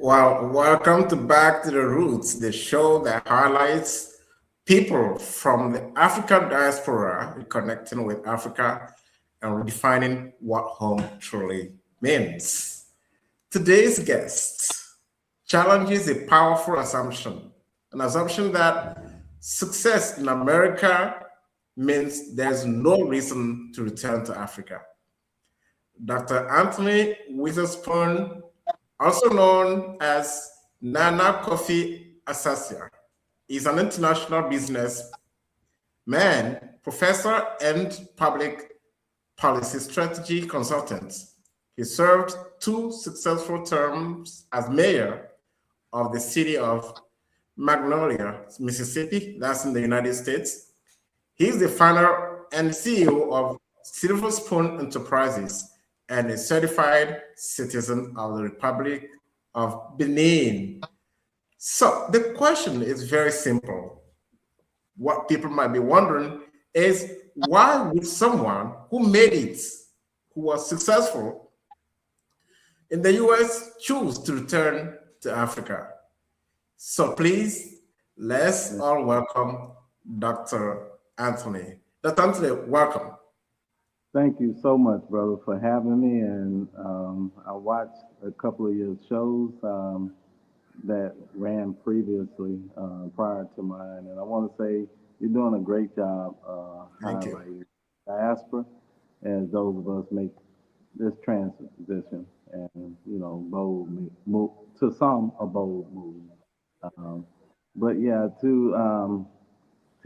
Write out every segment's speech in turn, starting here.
Well, welcome to Back to the Roots, the show that highlights people from the African diaspora reconnecting with Africa and redefining what home truly means. Today's guest challenges a powerful assumption, an assumption that success in America means there's no reason to return to Africa. Dr. Anthony Witherspoon, also known as Nana Kofi Asasia, is an international businessman, professor, and public policy strategy consultant. He served two successful terms as mayor of the city of Magnolia, Mississippi, that's in the United States. He's the founder and CEO of Witherspoon Enterprises and a certified citizen of the Republic of Benin. So the question is very simple. What people might be wondering is why would someone who made it, who was successful in the US, choose to return to Africa? So please, let's all welcome Dr. Anthony. Dr. Anthony, welcome. Thank you so much, brother, for having me. And I watched a couple of your shows that ran previously prior to mine. And I want to say you're doing a great job highlighting diaspora as those of us make this transition and, bold move, to some a bold move. But yeah, to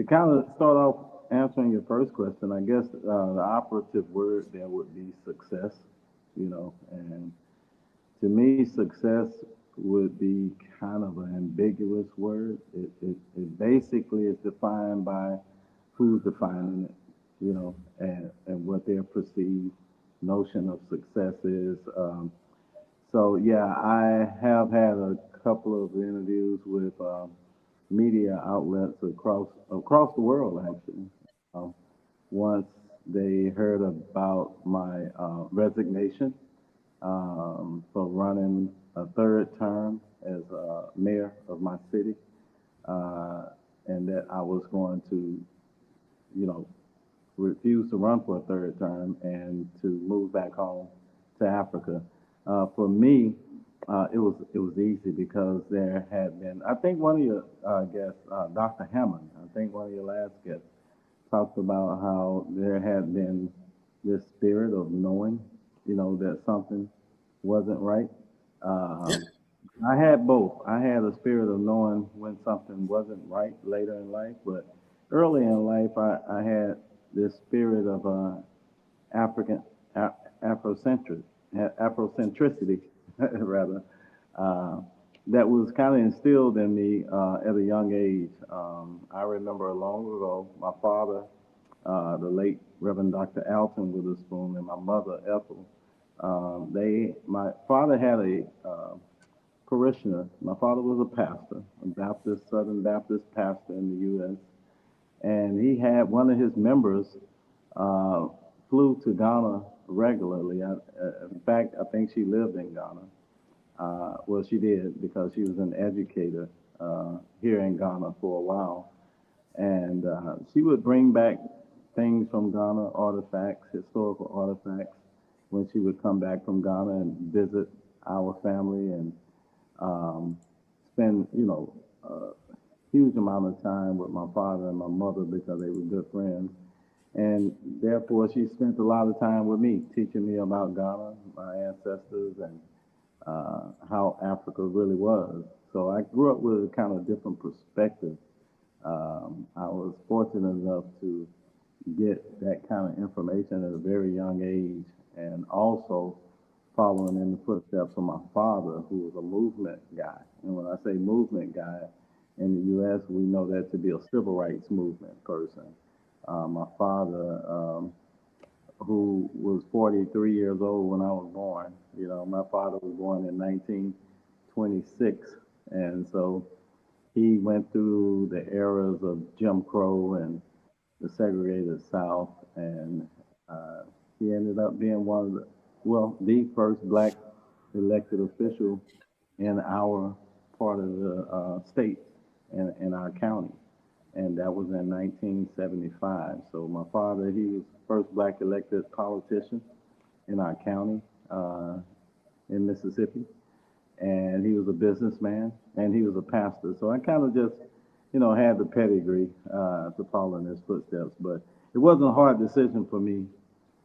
kind of start off answering your first question, I guess the operative word there would be success, and to me, success would be kind of an ambiguous word. It basically is defined by who's defining it, and what their perceived notion of success is. So yeah, I have had a couple of interviews with media outlets across the world, actually. Once they heard about my resignation for running a third term as mayor of my city, and that I was going to, refuse to run for a third term and to move back home to Africa. For me, it was easy because there had been, I think one of your guests, Dr. Hammond, I think one of your last guests, talked about how there had been this spirit of knowing, that something wasn't right. I had both. I had a spirit of knowing when something wasn't right later in life, but early in life, I had this spirit of African Afrocentric Afrocentricity, rather, that was kind of instilled in me at a young age. I remember long ago, my father, the late Reverend Dr. Alton Witherspoon, and my mother, Ethel, my father had a parishioner. My father was a pastor, a Southern Baptist pastor in the U.S., and he had one of his members flew to Ghana regularly. In fact, I think she lived in Ghana. Well, she did because she was an educator here in Ghana for a while. And she would bring back things from Ghana, artifacts, historical artifacts, when she would come back from Ghana and visit our family and spend, a huge amount of time with my father and my mother because they were good friends. And therefore, she spent a lot of time with me, teaching me about Ghana, my ancestors, and how Africa really was. So I grew up with a kind of different perspective. I was fortunate enough to get that kind of information at a very young age, and also following in the footsteps of my father, who was a movement guy. And when I say movement guy, in the U.S., we know that to be a civil rights movement person. My father, who was 43 years old when I was born, my father was born in 1926. And so he went through the eras of Jim Crow and the segregated South, and he ended up being the first black elected official in our part of the state, in our county. And that was in 1975. So my father, he was the first black elected politician in our county in Mississippi. And he was a businessman, and he was a pastor. So I kind of just, had the pedigree to follow in his footsteps. But it wasn't a hard decision for me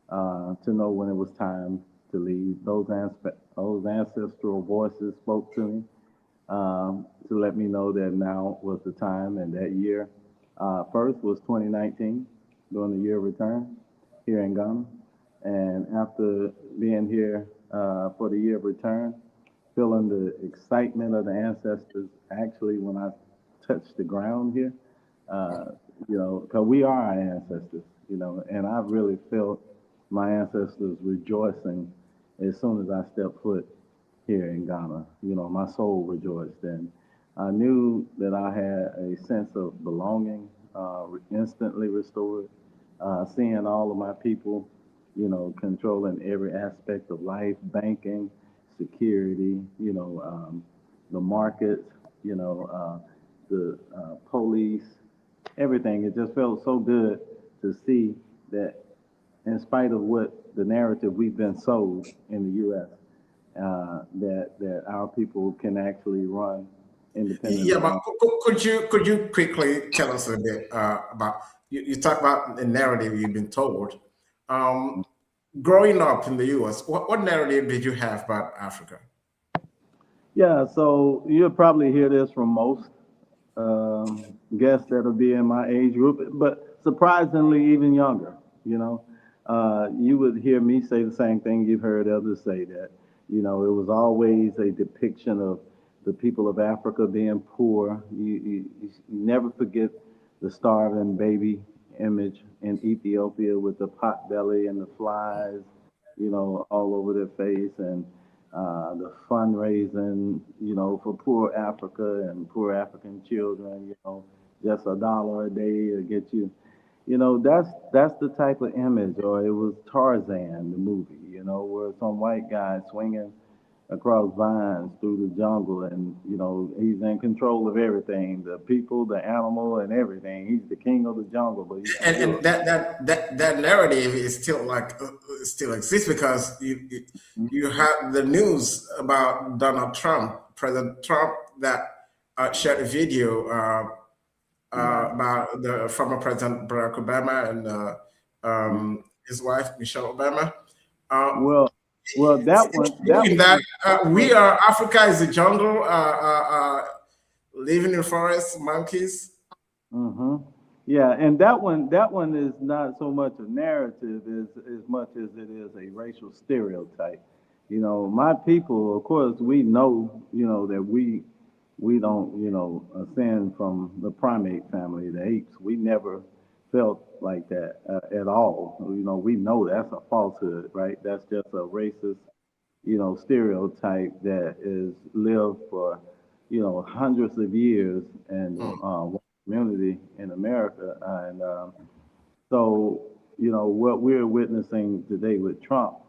to know when it was time to leave. Those ancestral voices spoke to me to let me know that now was the time. And that year first was 2019, during the year of return here in Ghana. And after being here for the year of return, feeling the excitement of the ancestors, actually when I touched the ground here, because we are our ancestors, and I really felt my ancestors rejoicing as soon as I stepped foot here in Ghana. My soul rejoiced, and I knew that I had a sense of belonging, instantly restored, seeing all of my people, controlling every aspect of life, banking, security, the markets, the police, everything. It just felt so good to see that in spite of what the narrative we've been sold in the U.S., that our people can actually run independently. Yeah, but could you quickly tell us a bit about, you talk about the narrative you've been told. Growing up in the U.S., what narrative did you have about Africa? Yeah, so you'll probably hear this from most guests that'll be in my age group, but surprisingly even younger. You would hear me say the same thing you've heard others say, that it was always a depiction of the people of Africa being poor. You never forget the starving baby image in Ethiopia with the pot belly and the flies, all over their face, and the fundraising, for poor Africa and poor African children, just $1 a day to get you. That's the type of image. Or it was Tarzan, the movie, where some white guy swinging across vines through the jungle, and he's in control of everything, the people, the animal, and everything. He's the king of the jungle. But and that narrative is still still exists, because you have the news about Donald Trump, President Trump, that shared a video about the former President Barack Obama and his wife Michelle Obama. Well, Africa is a jungle, living in forests, monkeys. Mm-hmm. Yeah, and that one is not so much a narrative as much as it is a racial stereotype. My people, of course, we know, that we don't, ascend from the primate family, the apes. We never felt like that at all. We know that's a falsehood, right? That's just a racist, stereotype that is lived for, hundreds of years in one community in America. And so, what we're witnessing today with Trump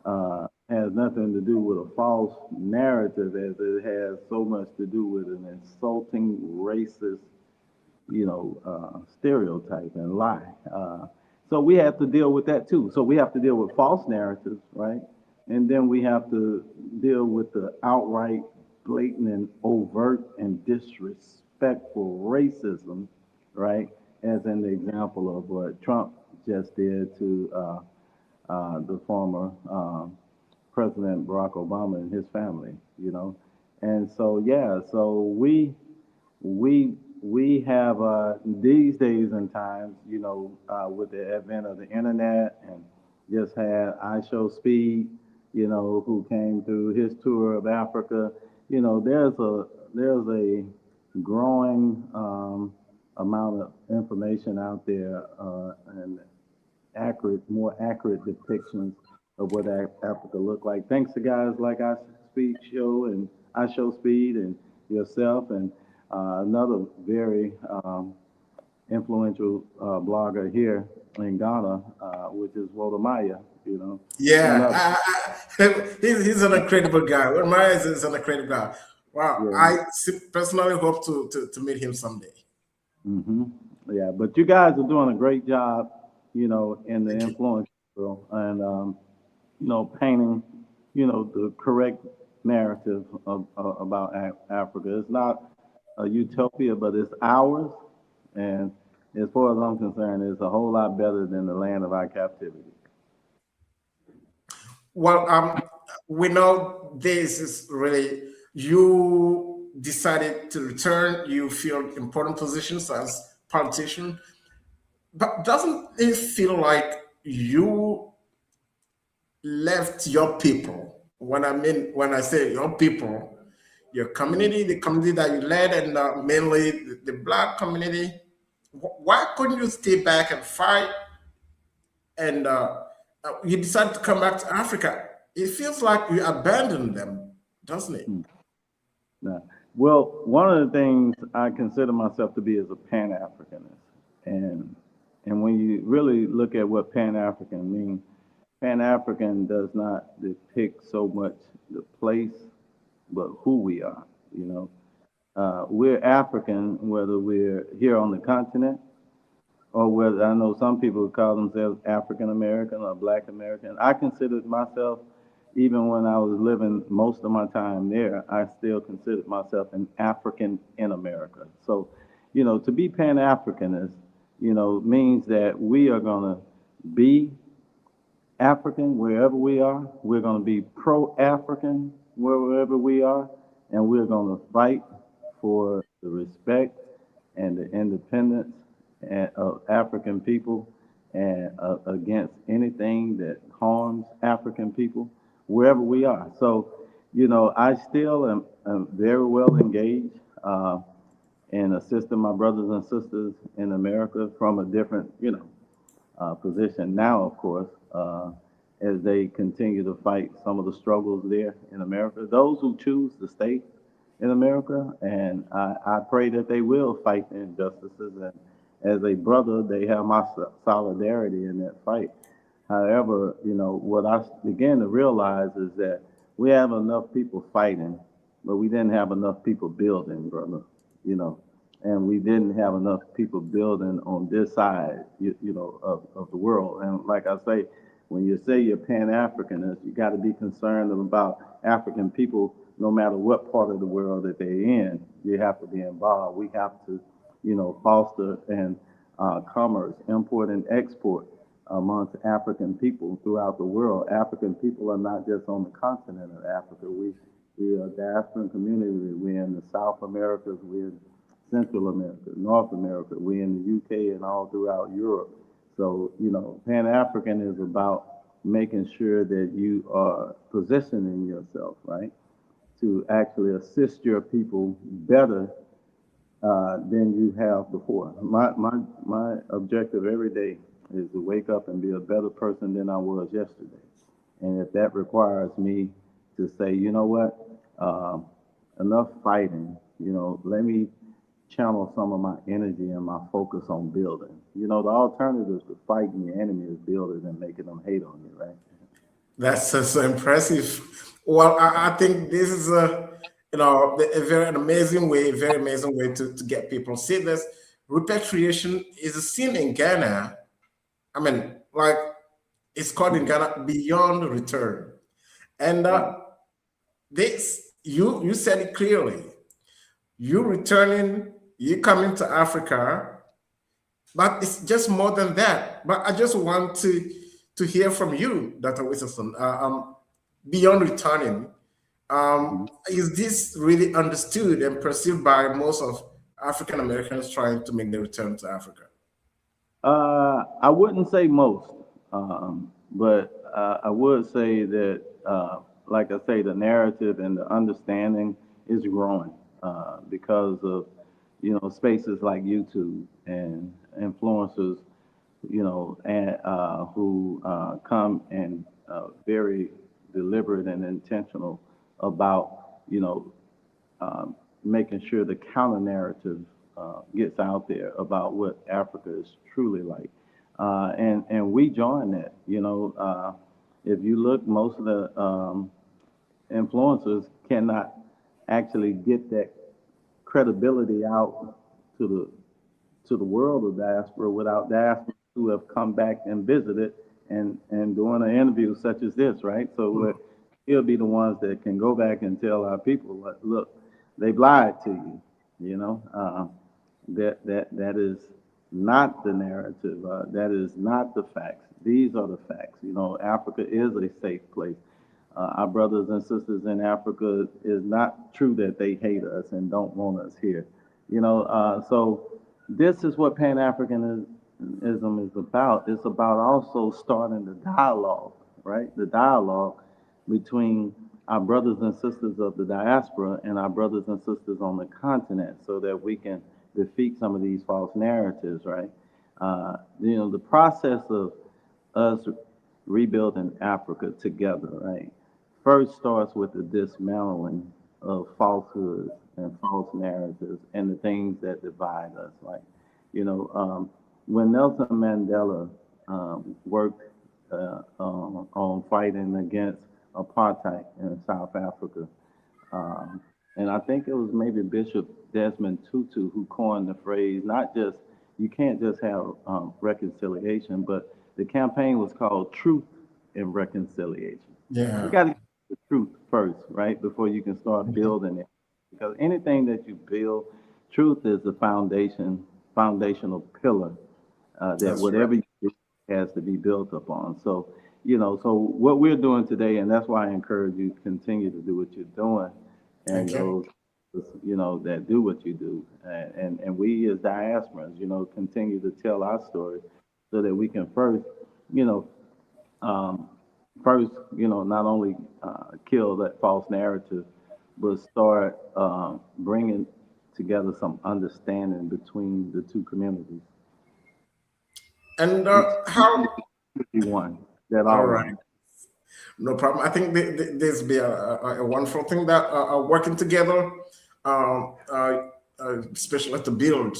has nothing to do with a false narrative, as it has so much to do with an insulting, racist, stereotype and lie. So we have to deal with that too. So we have to deal with false narratives, right? And then we have to deal with the outright, blatant, and overt and disrespectful racism, right? As in the example of what Trump just did to the former President Barack Obama and his family, And so, yeah, so we have these days and times, with the advent of the internet, and just had I Show Speed, who came through his tour of Africa. There's a growing amount of information out there, and more accurate depictions of what Africa looked like. Thanks to guys like I Show Speed and yourself, and another very influential blogger here in Ghana, which is Wodamaya. Yeah, he's an incredible guy. Wodamaya is an incredible guy. Wow, Yeah. I personally hope to meet him someday. hmm Yeah, but you guys are doing a great job, in the Thank you. influence role and painting, the correct narrative about Africa. It's not a utopia, but it's ours. And as far as I'm concerned, it's a whole lot better than the land of our captivity. Well, we know this is really, you decided to return. You feel important positions as politician, but doesn't it feel like you left your people? When I say your people, your Mhm. community, the community that you led, and mainly the Black community. Why couldn't you stay back and fight? And you decided to come back to Africa. It feels like you abandoned them, doesn't it? Now, well, one of the things I consider myself to be is a Pan-Africanist, and and when you really look at what Pan-African means, Pan-African does not depict so much the place, but who we are. You know, we're African, whether we're here on the continent or whether I know some people call themselves African American or Black American. I considered myself, even when I was living most of my time there, I still considered myself an African in America. So, to be Pan Africanist, means that we are going to be African wherever we are. We're going to be pro African wherever we are. And we're going to fight for the respect and the independence of African people and against anything that harms African people wherever we are. So, I still am very well engaged in assisting my brothers and sisters in America from a different, position now, of course, as they continue to fight some of the struggles there in America. Those who choose to stay in America, and I pray that they will fight the injustices. And as a brother, they have my solidarity in that fight. However, what I began to realize is that we have enough people fighting, but we didn't have enough people building, brother. You know, and we didn't have enough people building on this side, of the world. And like I say, when you say you're Pan-Africanist, you got to be concerned about African people, no matter what part of the world that they're in. You have to be involved. We have to, foster and commerce, import and export amongst African people throughout the world. African people are not just on the continent of Africa. We are a diaspora community. We're in the South Americas. We're in Central America, North America. We're in the UK and all throughout Europe. So, Pan-African is about making sure that you are positioning yourself, right, to actually assist your people better than you have before. My objective every day is to wake up and be a better person than I was yesterday. And if that requires me to say, you know what, enough fighting, let me channel some of my energy and my focus on building. The alternative to fighting your enemy is building and making them hate on you, right? That's so impressive. Well, I think this is a very amazing way, very amazing way to get people. See this repatriation is a scene in Ghana. I mean, like it's called in Ghana beyond return. And Right. this you said it clearly. You returning, you coming to Africa, but it's just more than that. But I just want to hear from you, Dr. Witherspoon. Beyond returning, Mhm. is this really understood and perceived by most of African Americans trying to make the return to Africa? I wouldn't say most, but I would say that, like I say, the narrative and the understanding is growing because of, spaces like YouTube and influencers, and who come and very deliberate and intentional about, um, making sure the counter narrative gets out there about what Africa is truly like. And we join that. If you look, most of the influencers cannot actually get that credibility out to the world of diaspora without diaspora who have come back and visited and doing an interview such as this, right? So he'll be the ones that can go back and tell our people, look, they've lied to you, you know. That is not the narrative. That is not the facts. These are the facts. You know, Africa is a safe place. Our brothers and sisters in Africa, is not true that they hate us and don't want us here. You know, so this is what Pan-Africanism is about. It's about also starting the dialogue, right? The dialogue between our brothers and sisters of the diaspora and our brothers and sisters on the continent so that we can defeat some of these false narratives, right? You know, the process of us rebuilding Africa together, right, first starts with the dismantling of falsehoods and false narratives and the things that divide us. Like, you know, when Nelson Mandela worked on fighting against apartheid in South Africa, and I think it was maybe Bishop Desmond Tutu who coined the phrase, not just, you can't just have reconciliation, but the campaign was called Truth and Reconciliation. You Yeah. got to get the truth first, right, before you can start building it. Because anything that you build, truth is the foundational pillar that That's whatever right. you do has to be built upon. So, you know, so what we're doing today, and that's why I encourage you to continue to do what you're doing, and Thank you. those, you know, that do what you do, and we as diasporans, you know, continue to tell our story so that we can first, you know, um, you know, not only kill that false narrative, but start bringing together some understanding between the two communities. And We how? be one, that All are right. one. No problem. I think this be a wonderful thing that working together, especially to build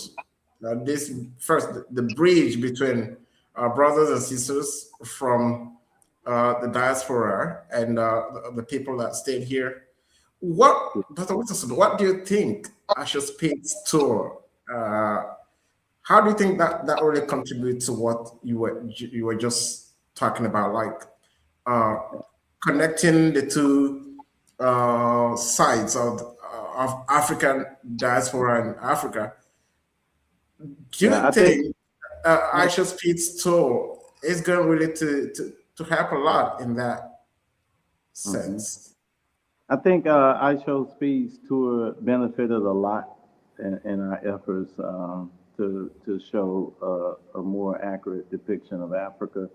this first the bridge between our brothers and sisters from the diaspora and the people that stayed here. What, Dr. Witherspoon, what do you think Asher Speed's tour? How do you think that really contributes to what you were just talking about, like uh, connecting the two sides of African diaspora and Africa? Do Yeah, you I think. think Aisha Speed's tour is going really to help a lot in that Mhm. sense? I think I Show Speed's tour benefited a lot in our efforts to show a more accurate depiction of Africa.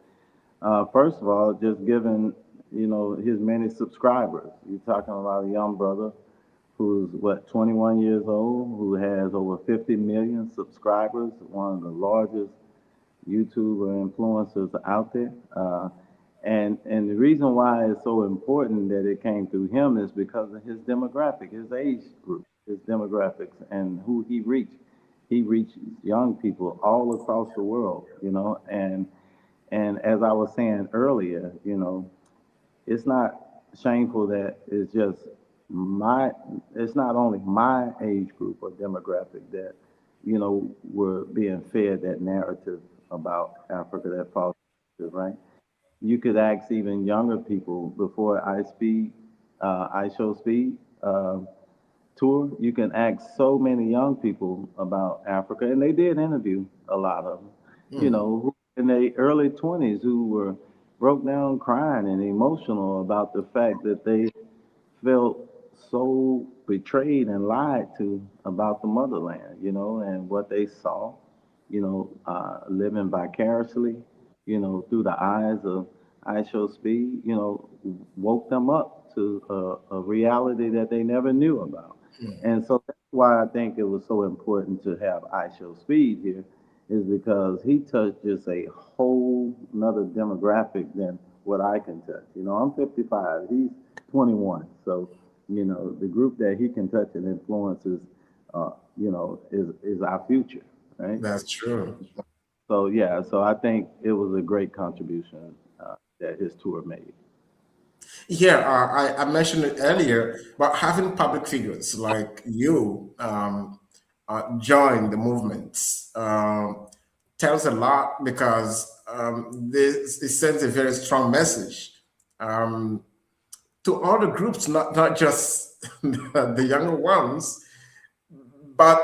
First of all, just given, you know, his many subscribers. You're talking about a young brother who's what, 21 years old, who has over 50 million subscribers, one of the largest YouTuber influencers out there. And the reason why it's so important that it came through him is because of his demographic, his age group, his demographics, and who he reached. He reached young people all across the world, you know. And as I was saying earlier, you know, it's not shameful that it's just my, it's not only my age group or demographic that, you know, we're being fed that narrative about Africa, that false narrative, right? You could ask even younger people before I Show Speed tour. You can ask so many young people about Africa, and they did interview a lot of them, you Mm, know, who in their early 20s who were broke down crying and emotional about the fact that they felt so betrayed and lied to about the motherland, you know, and what they saw, you know, living vicariously, you know, through the eyes of I Show Speed, you know, woke them up to a reality that they never knew about. mm. And so that's why I think it was so important to have I Show Speed here, is because he touched just a whole nother demographic than what I can touch. You know, I'm 55, he's 21. So, you know, the group that he can touch and influences, you know, is our future, right? That's true. So, yeah, so I think it was a great contribution that his tour made. Yeah, I mentioned it earlier, but having public figures like you join the movements tells a lot because this it sends a very strong message um, to all the groups, not just the younger ones, but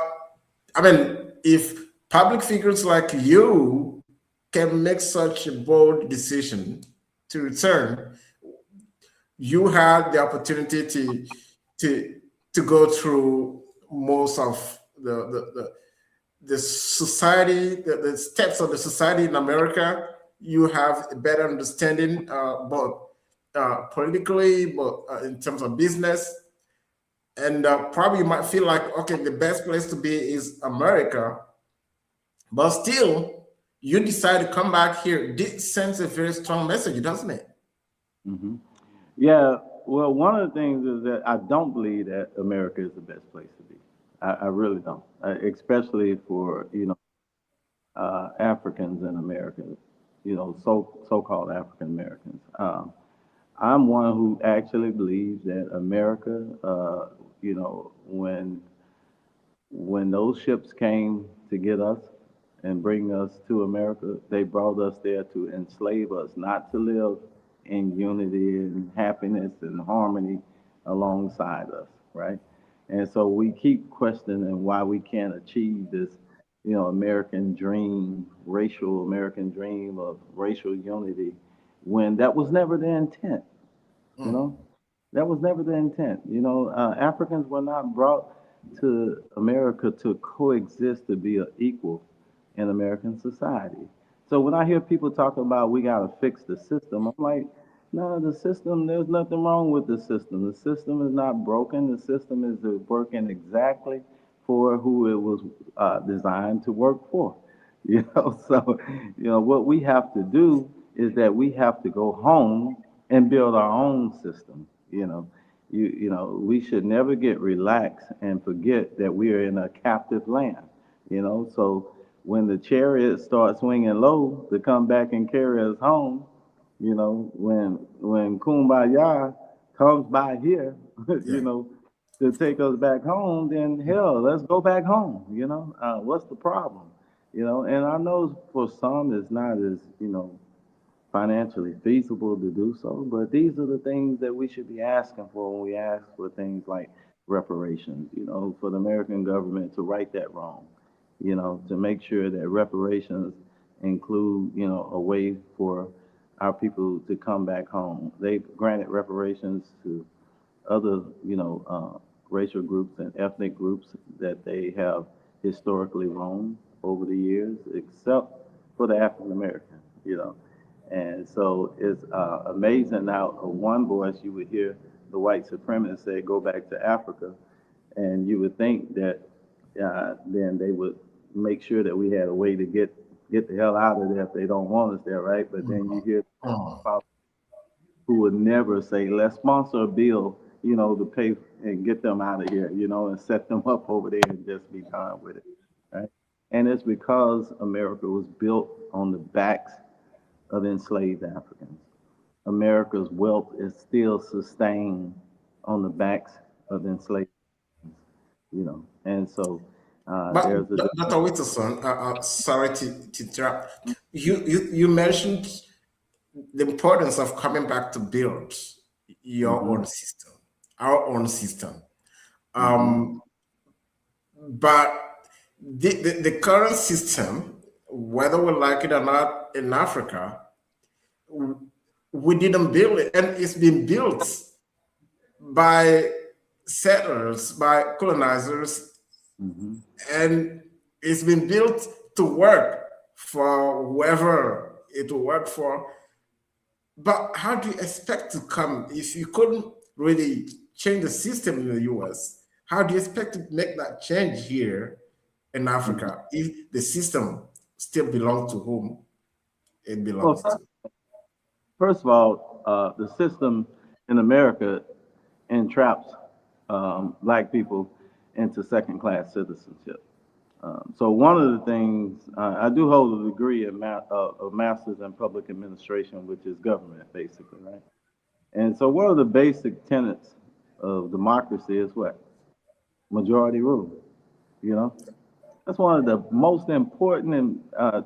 I mean, if public figures like you can make such a bold decision to return, you had the opportunity to to go through most of the society, the steps of the society in America. You have a better understanding, both politically, but in terms of business, and probably you might feel like, okay, the best place to be is America, but still, you decide to come back here. This sends a very strong message, doesn't it? Hmm. Yeah, well, one of the things is that I don't believe that America is the best place to be. I really don't, especially for, Africans in America, so-called African Americans. I'm one who actually believes that America, when those ships came to get us and bring us to America, they brought us there to enslave us, not to live in unity and happiness and harmony alongside us, right? And so we keep questioning why we can't achieve this, American dream, racial American dream of racial unity, when that was never the intent. You Mm, know, that was never the intent. Africans were not brought to America to coexist to be an equal in American society. So when I hear people talk about we got to fix the system, I'm like, no, the system, there's nothing wrong with the system. The system is not broken. The system is working exactly for who it was designed to work for. So, what we have to do is that we have to go home and build our own system. We should never get relaxed and forget that we are in a captive land. So when the chariot starts swinging low to come back and carry us home, when Kumbaya comes by here, yeah. to take us back home, then hell, let's go back home. What's the problem? And I know for some it's not as financially feasible to do so. But these are the things that we should be asking for when we ask for things like reparations, for the American government to right that wrong, to make sure that reparations include, a way for our people to come back home. They've granted reparations to other, racial groups and ethnic groups that they have historically wronged over the years, except for the African American, And so it's amazing now, one voice you would hear the white supremacists say, go back to Africa. And you would think that then they would make sure that we had a way to get the hell out of there if they don't want us there, right? But then you hear Mm. who would never say, let's sponsor a bill, to pay and get them out of here, and set them up over there and just be done with it, right? And it's because America was built on the backs of enslaved Africans. America's wealth is still sustained on the backs of enslaved, and so But there's a Dr. Whitterson, sorry to interrupt. You mentioned the importance of coming back to build your mm-hmm, own system, our own system. mm-hmm, Um, but the current system, whether we like it or not, in Africa, we didn't build it, and it's been built by settlers, by colonizers, mm-hmm. and it's been built to work for whoever it will work for. But how do you expect to come if you couldn't really change the system in the US? How do you expect to make that change here in Mm-hmm. Africa if the system still belongs to whom it Well, belongs to? first of all, the system in America entraps black people into second-class citizenship. So one of the things I do hold a degree of master's in public administration, which is government, basically, right? And so one of the basic tenets of democracy is what? Majority rule, you know? That's one of the most important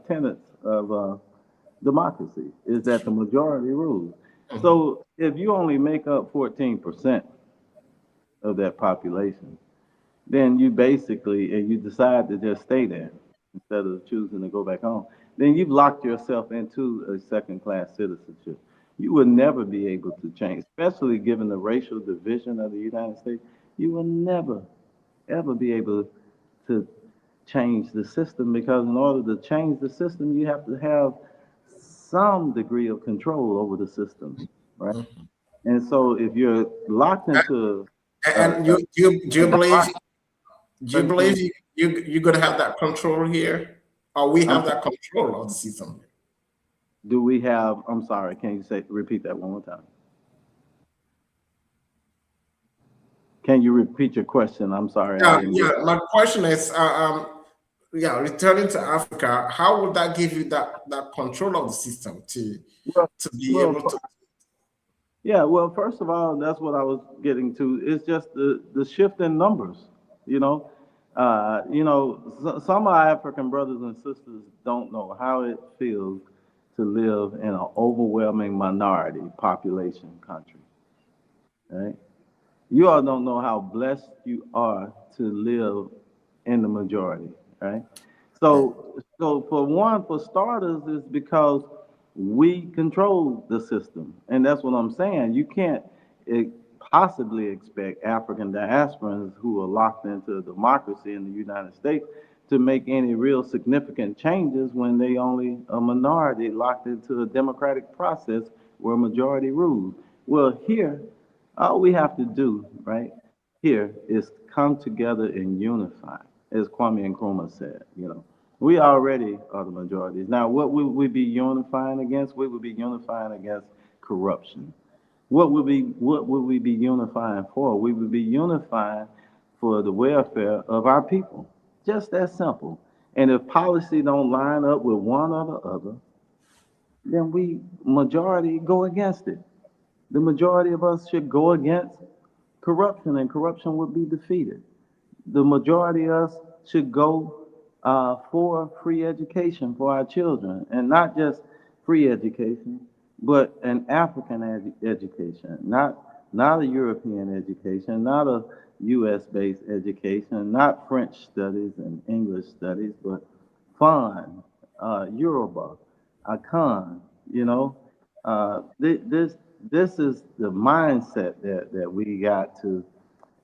tenets of democracy is that the majority rules. So if you only make up 14% of that population, then you basically, and you decide to just stay there instead of choosing to go back home, then you've locked yourself into a second-class citizenship. You will never be able to change, especially given the racial division of the United States. You will never, ever be able to change the system because in order to change the system, you have to have some degree of control over the system, right? And so if you're locked into And do you a believe democracy, you're gonna have that control here, or we I'm have that control of the system? do we have, I'm sorry, can you repeat that one more time? Can you repeat your question? I'm sorry, I Yeah, didn't yeah. get. My question is, yeah, returning to Africa, how would that give you that control of the system Well, to be well, able to? yeah, well, first of all, that's what I was getting to. It's just the shift in numbers, you know. Some of our African brothers and sisters don't know how it feels to live in an overwhelming minority population country, right? You all don't know how blessed you are to live in the majority, right? So for starters, is because we control the system, and that's what I'm saying. You can't eh, possibly expect African diasporans who are locked into democracy in the United States to make any real significant changes when they only a minority locked into a democratic process where majority rules. Well, here all we have to do, right, here is come together and unify, as Kwame Nkrumah said, you know. We already are the majorities. Now, what would we be unifying against? We would be unifying against corruption. What would we be unifying for? We would be unifying for the welfare of our people. Just that simple. And if policy don't line up with one or the other, then we majority go against it. The majority of us should go against corruption, and corruption would be defeated. The majority of us should go for free education for our children, and not just free education, but an African education, not a European education, not a U.S. based education, not French studies and English studies, but fun, Yoruba, Akan, you know. This is the mindset that we got to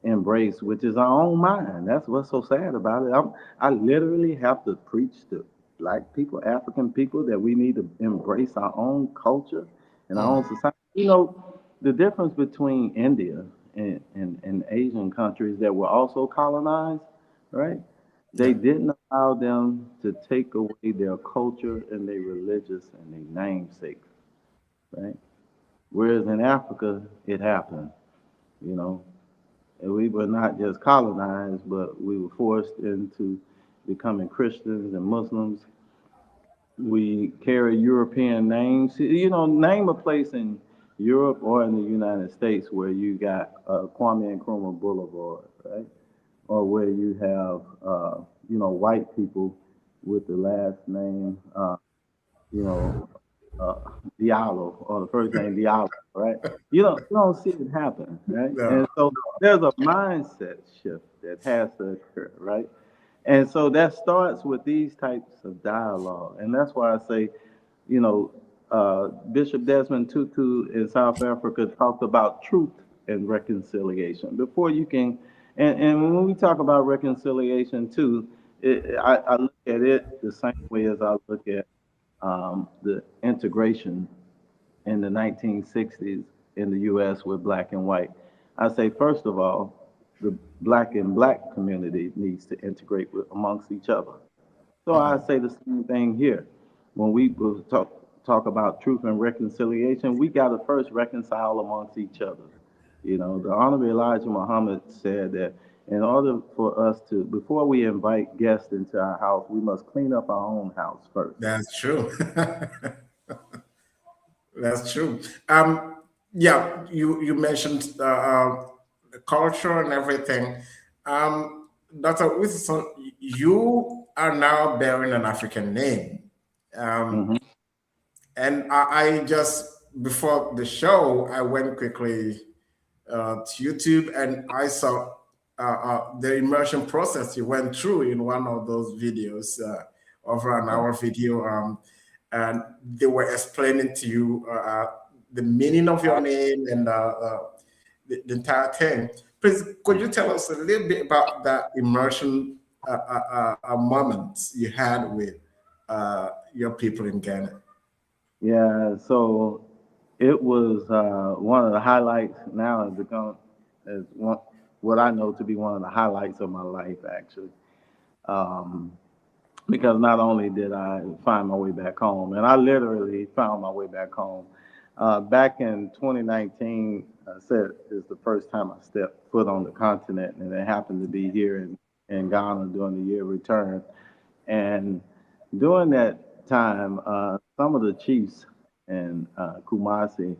embrace, which is our own mind. That's what's so sad about it. I literally have to preach to black people, African people, that we need to embrace our own culture and our own society. You know, the difference between India and Asian countries that were also colonized, right? They Yeah. didn't allow them to take away their culture and their religious and their namesake, right? Whereas in Africa, it happened, you know. And we were not just colonized, but we were forced into becoming Christians and Muslims. We carry European names. You know, name a place in Europe or in the United States where you got Kwame Nkrumah Boulevard, right? Or where you have, white people with the last name, you know, uh, Diallo, or the first name Diallo, right? You don't see it happen, right? No. And so there's a mindset shift that has to occur, right? And so that starts with these types of dialogue, and that's why I say, you know, Bishop Desmond Tutu in South Africa talked about truth and reconciliation. Before you can, and when we talk about reconciliation too, I look at it the same way as I look at the integration in the 1960s in the U.S. with black and white. I say, first of all, the black and black community needs to integrate amongst each other. So I say the same thing here. When we will talk about truth and reconciliation, we got to first reconcile amongst each other. You know, the Honorable Elijah Muhammad said that in order for us to, before we invite guests into our house, we must clean up our own house first. That's true. That's true. Yeah, you mentioned the culture and everything. Dr. Witherspoon, you are now bearing an African name. Um, Hmm. and I just, before the show, I went quickly to YouTube and I saw the immersion process you went through in one of those videos, over an hour video. And they were explaining to you the meaning of your name and the entire thing. Please, could you tell us a little bit about that immersion moment you had with your people in Ghana? Yeah, so it was one of the highlights. Now has become as one what I know to be one of the highlights of my life, actually. Um, because not only did I find my way back home, and I literally found my way back home. Back in 2019, I said is the first time I stepped foot on the continent, and it happened to be here in Ghana during the year return. And during that time, some of the chiefs in Kumasi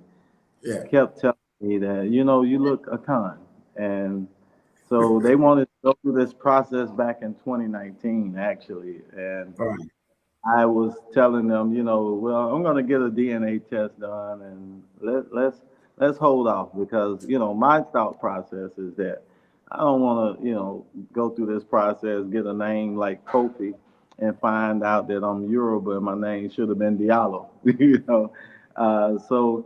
Yeah. kept telling me that, you look a con. And so they wanted to go through this process back in 2019, actually. And All right. I was telling them, well, I'm going to get a DNA test done, and let's hold off because my thought process is that I don't want to go through this process, get a name like Kofi, and find out that I'm Yoruba and my name should have been Diallo. So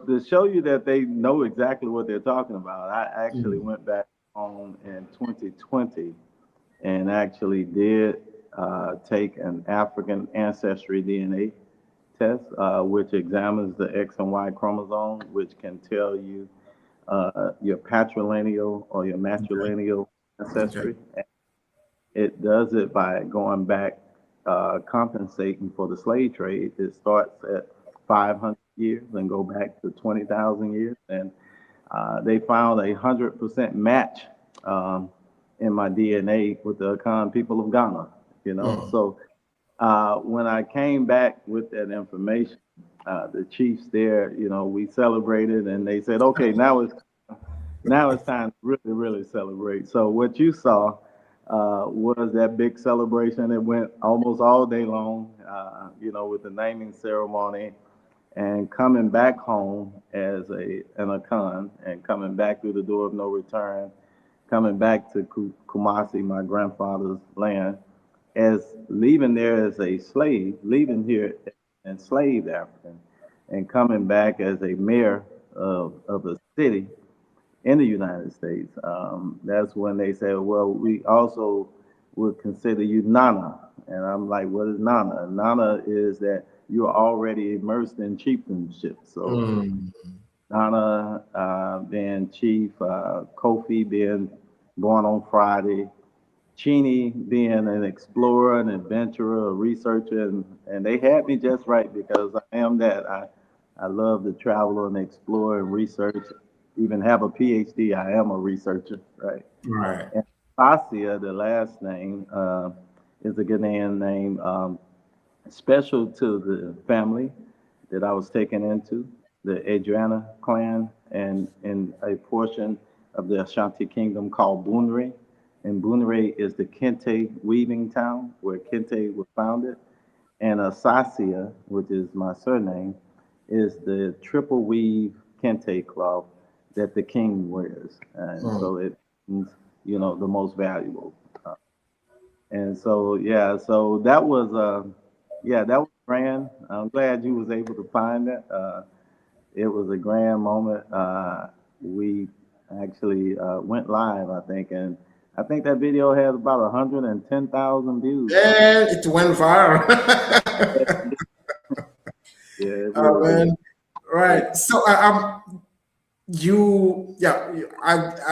to show you that they know exactly what they're talking about, I actually Mm. went back home in 2020 and actually did take an African ancestry DNA test, which examines the X and Y chromosome, which can tell you your patrilineal or your Okay. matrilineal Okay. ancestry. It does it by going back, compensating for the slave trade. It starts at 500 years and go back to 20,000 years. And they found 100% match in my DNA with the Akan people of Ghana. Mm. So when I came back with that information, the chiefs there, we celebrated and they said, okay, now it's time to really, really celebrate. So what you saw was that big celebration. It went almost all day long, with the naming ceremony and coming back home as an Akan and coming back through the door of no return, coming back to Kumasi, my grandfather's land, as leaving there as a slave, leaving here an enslaved African, and coming back as a mayor of a city in the United States. That's when they said, well, we also would consider you Nana. And I'm like, what is Nana? Nana is that you're already immersed in chieftainship. So Mm. Nana being chief, Kofi being born on Friday, Chini being an explorer, an adventurer, a researcher, and they had me just right because I am that. I love to travel and explore and research, even have a PhD. I am a researcher, right? Right. And Asasia, the last name, is a Ghanaian name, special to the family that I was taken into, the Adriana clan, and in a portion of the Ashanti kingdom called Bunre. And Bunre is the Kente weaving town where Kente was founded. And Asasia, which is my surname, is the triple weave Kente cloth that the king wears. And Mm. so it means, the most valuable. And so, yeah, so that was grand. I'm glad you was able to find it. It was a grand moment. We actually went live, I think, and I think that video has about 110,000 views. And it went viral. Yeah, it Oh really did. man. Right. So I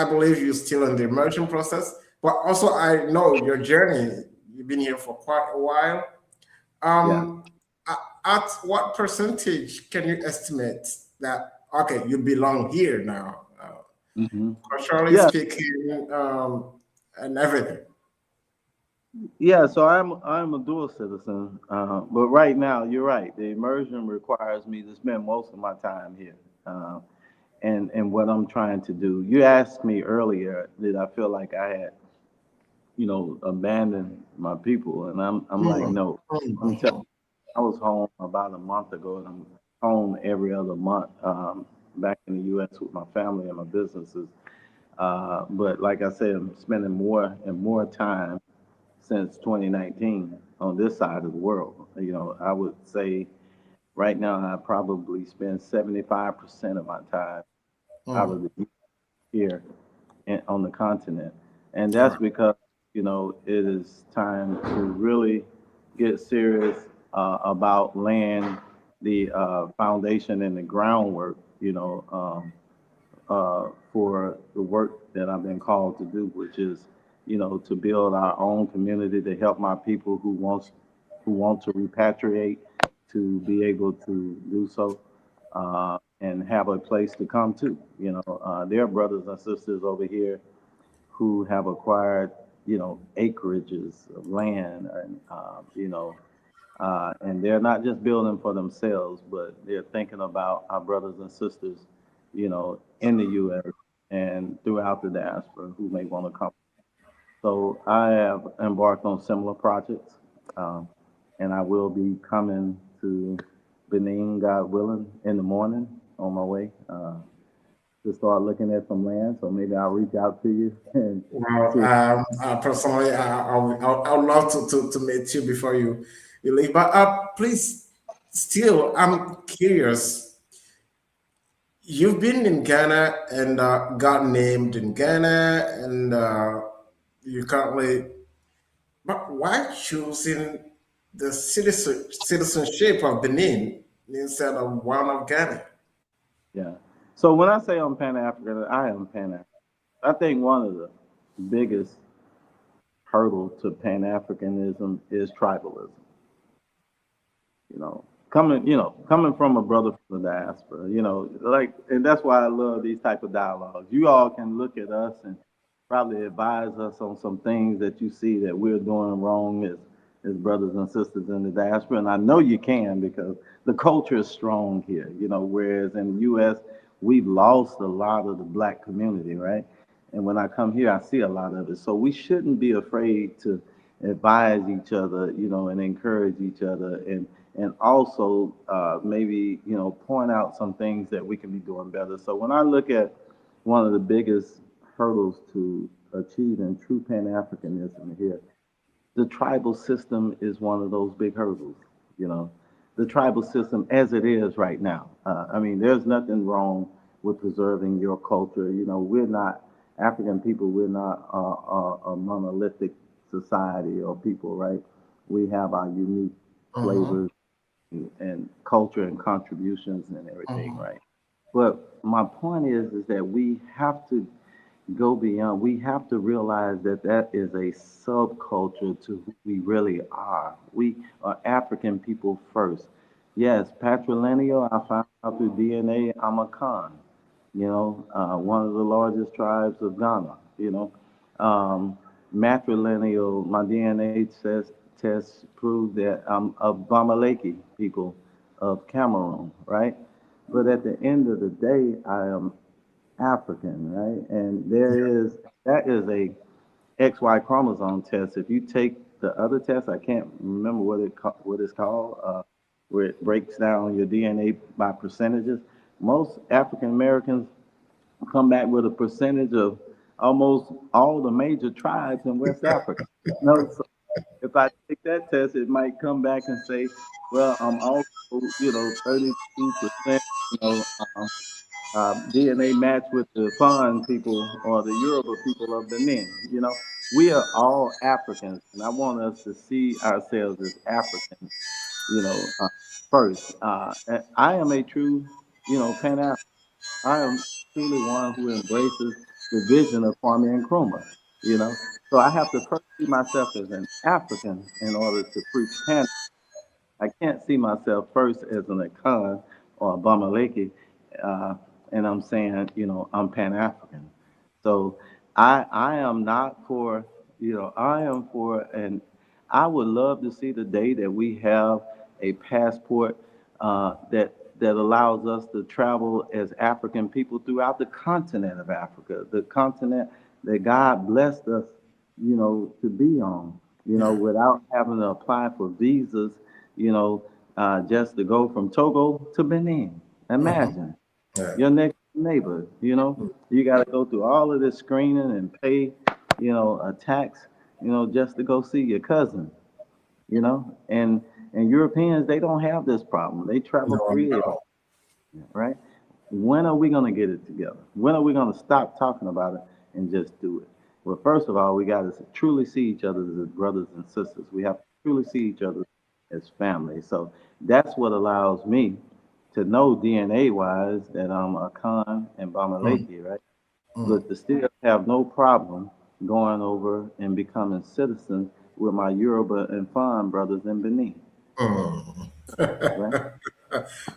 believe you're still in the immersion process, but also I know your journey. You've been here for quite a while. Yeah. Um, at what percentage can you estimate that? Okay, you belong here now, Hmm. culturally Yeah, speaking, and everything. yeah. So I'm a dual citizen, but right now you're right. The immersion requires me to spend most of my time here. And what I'm trying to do. You asked me earlier, did I feel like I had, abandoned my people? And I'm like, Mm, no. I'm telling mm, I was home about a month ago, and I'm home every other month, back in the U.S. with my family and my businesses. But like I said, I'm spending more and more time since 2019 on this side of the world. I would say right now I probably spend 75% of my time out mm. of the here on the continent. And All that's right. because, it is time to really get serious about laying the foundation and the groundwork, for the work that I've been called to do, which is, to build our own community, to help my people who want to repatriate, to be able to do so, and have a place to come to. There are brothers and sisters over here who have acquired, acreages of land, and and they're not just building for themselves, but they're thinking about our brothers and sisters, in the U.S. and throughout the diaspora who may want to come. So I have embarked on similar projects, um, and I will be coming to Benin, God willing, in the morning on my way to start looking at some land. So maybe I'll reach out to you and Well, see. personally, I would love to meet you before you leave. But please, still, I'm curious. You've been in Ghana and got named in Ghana, and you currently. But why choosing the citizenship of Benin instead of one of Ghana? Yeah. So when I say I'm Pan African, I am Pan African. I think one of the biggest hurdles to Pan Africanism is tribalism. Coming from a brother from the diaspora, and that's why I love these type of dialogues. You all can look at us and probably advise us on some things that you see that we're doing wrong as brothers and sisters in the diaspora. And I know you can because the culture is strong here, whereas in the US, we've lost a lot of the black community, right? And when I come here, I see a lot of it. So we shouldn't be afraid to advise each other, and encourage each other, and also maybe point out some things that we can be doing better. So when I look at one of the biggest hurdles to achieving true Pan-Africanism here, the tribal system is one of those big hurdles. You know, the tribal system as it is right now. I mean, there's nothing wrong with preserving your culture. We're not African people. We're not a monolithic society or people, right? We have our unique Uh-huh, flavors and culture and contributions and everything, uh-huh, right? But my point is that we have to go beyond. We have to realize that that is a subculture to who we really are. We are African people first. Yes, patrilineal. I found out through DNA. I'm a Khan. One of the largest tribes of Ghana. Um, Matrilineal. My DNA test proved that I'm of Bamaleki people of Cameroon, right? But at the end of the day, I am African, right? And that is a XY chromosome test. If you take the other test, I can't remember what it's called, where it breaks down your DNA by percentages. Most African Americans come back with a percentage of almost all the major tribes in West Africa. So if I take that test, it might come back and say, well, I'm also, 32%, DNA match with the Fon people or the Yoruba people of Benin. We are all Africans, and I want us to see ourselves as Africans, you know, uh, first. And I am a true, Pan African. I am truly one who embraces the vision of Kwame Nkrumah, you know. So I have to first see myself as an African in order to preach Pan. I can't see myself first as an Akan or a Bamaleki, uh, and I'm saying, I'm Pan African. So I am not for, I am for, and I would love to see the day that we have a passport that that allows us to travel as African people throughout the continent of Africa, the continent that God blessed us, to be on, without having to apply for visas, just to go from Togo to Benin. Imagine Yeah. your next neighbor, you got to go through all of this screening and pay, a tax, just to go see your cousin, and Europeans, they don't have this problem. They travel No, freely, no. right? When are we going to get it together? When are we going to stop talking about it and just do it? Well, first of all, we got to truly see each other as brothers and sisters. We have to truly see each other as family. So that's what allows me to know DNA-wise that I'm a Khan and Bamaleki, right? But to still have no problem going over and becoming citizens with my Yoruba and Fan brothers in Benin, right?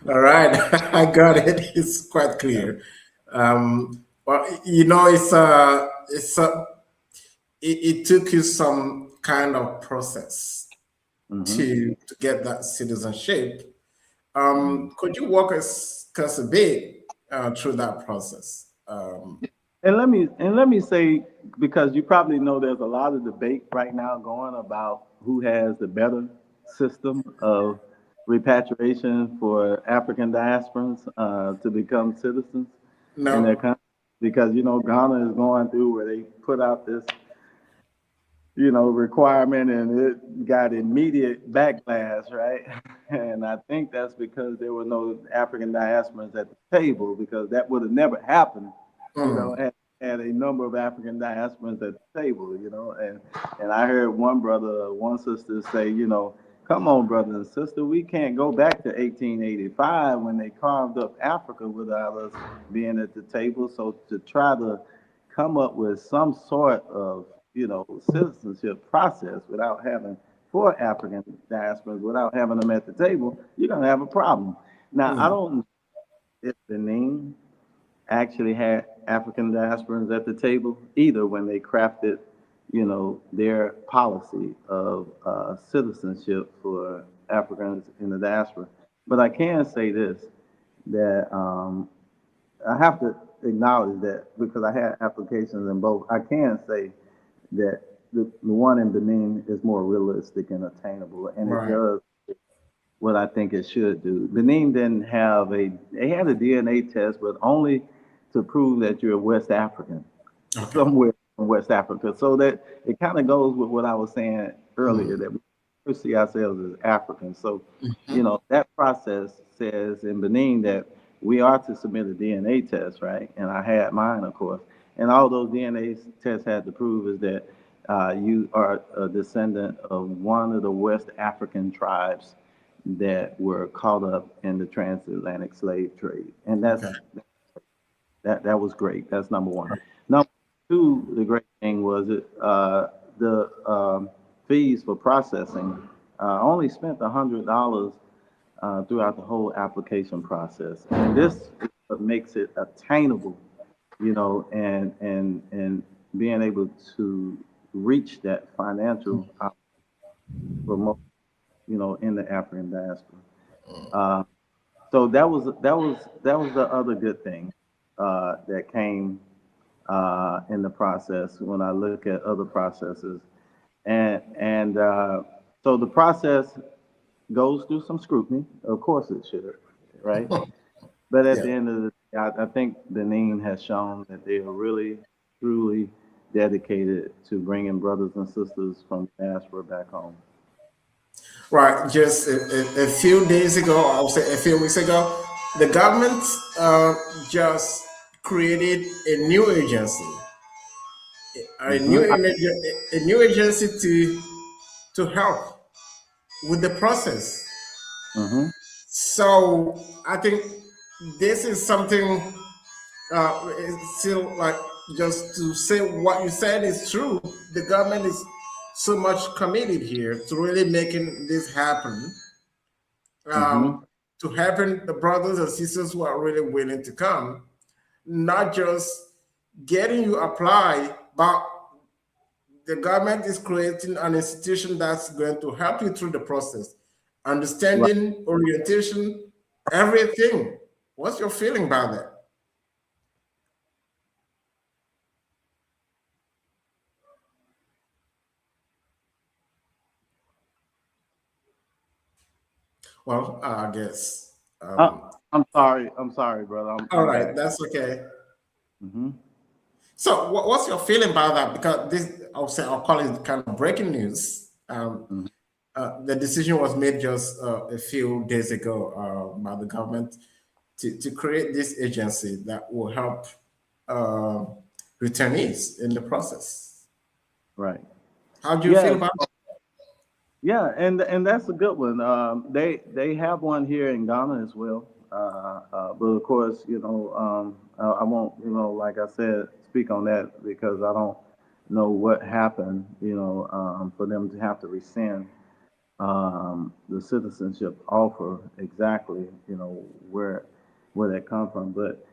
All right, I got it. It's quite clear. Well, it took you some kind of process to get that citizenship. Could you walk us a bit through that process? And let me say, because you probably know there's a lot of debate right now going about who has the better system of repatriation for African diasporans to become citizens in their No. country. Because Ghana is going through where they put out this requirement, and it got immediate backlash, right? And I think that's because there were no African diasporans at the table, because that would have never happened, had a number of African diasporans at the table, and I heard one brother, one sister say, come on, brother and sister, we can't go back to 1885 when they carved up Africa without us being at the table. So to try to come up with some sort of citizenship process without having for African diasporans, without having them at the table, you're gonna have a problem. Now, I don't know if Benin actually had African diasporans at the table either when they crafted, their policy of citizenship for Africans in the diaspora. But I can say this, that I have to acknowledge that because I had applications in both. I can say that the one in Benin is more realistic and attainable, and it does what I think it should do. Benin didn't have they had a DNA test, but only to prove that you're West African, somewhere in West Africa. So that it kind of goes with what I was saying earlier, that we see ourselves as Africans. So, that process says in Benin that we are to submit a DNA test, right? And I had mine, of course. And all those DNA tests had to prove is that you are a descendant of one of the West African tribes that were caught up in the transatlantic slave trade. And that was great. That's number one. Number two, the great thing was the fees for processing. Only spent $100 throughout the whole application process. And this is what makes it attainable, and being able to reach that financial for most, in the African diaspora. So that was the other good thing that came in the process when I look at other processes, and so the process goes through some scrutiny. Of course it should, right? But at the end of the day, I think Benin has shown that they are really, truly dedicated to bringing brothers and sisters from diaspora back home. Right. Just a few days ago, I'll say a few weeks ago, the government just created a new agency, a new agency to help with the process. So I think this is something. It's still like, just to say what you said is true. The government is so much committed here to really making this happen. To helping the brothers and sisters who are really willing to come, not just getting you apply, but the government is creating an institution that's going to help you through the process, understanding, orientation, everything. What's your feeling about that? Well, I guess. I'm sorry, brother. All I'm right, back. that's okay. Hmm. So, what's your feeling about that? Because this, I'll call it kind of breaking news. Hmm. The decision was made just a few days ago by the government to create this agency that will help uh, returnees in the process. Right. How do you feel Yes. about it? Yeah, and that's a good one. They have one here in Ghana as well. But of course, I won't, like I said, speak on that because I don't know what happened, for them to have to rescind the citizenship offer exactly, where that come from. But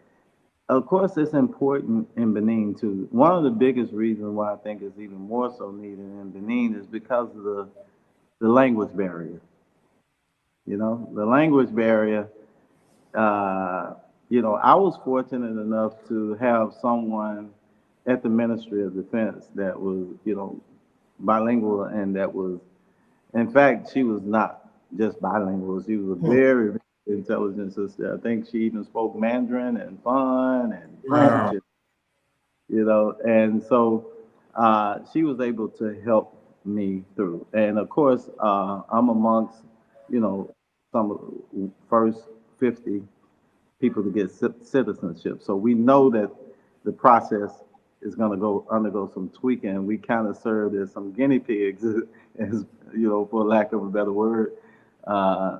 of course, it's important in Benin too. One of the biggest reasons why I think it's even more so needed in Benin is because of the language barrier. The language barrier. Uh, I was fortunate enough to have someone at the Ministry of Defense that was, bilingual, and that was, in fact, she was not just bilingual. She was a Hmm. very, very intelligent sister. I think she even spoke Mandarin and Fon and French, Wow. and so she was able to help me through. And of course, I'm amongst, you know, some of the first 50 people to get citizenship. So we know that the process is going to go undergo some tweaking. We kind of served as some guinea pigs, as for lack of a better word, uh,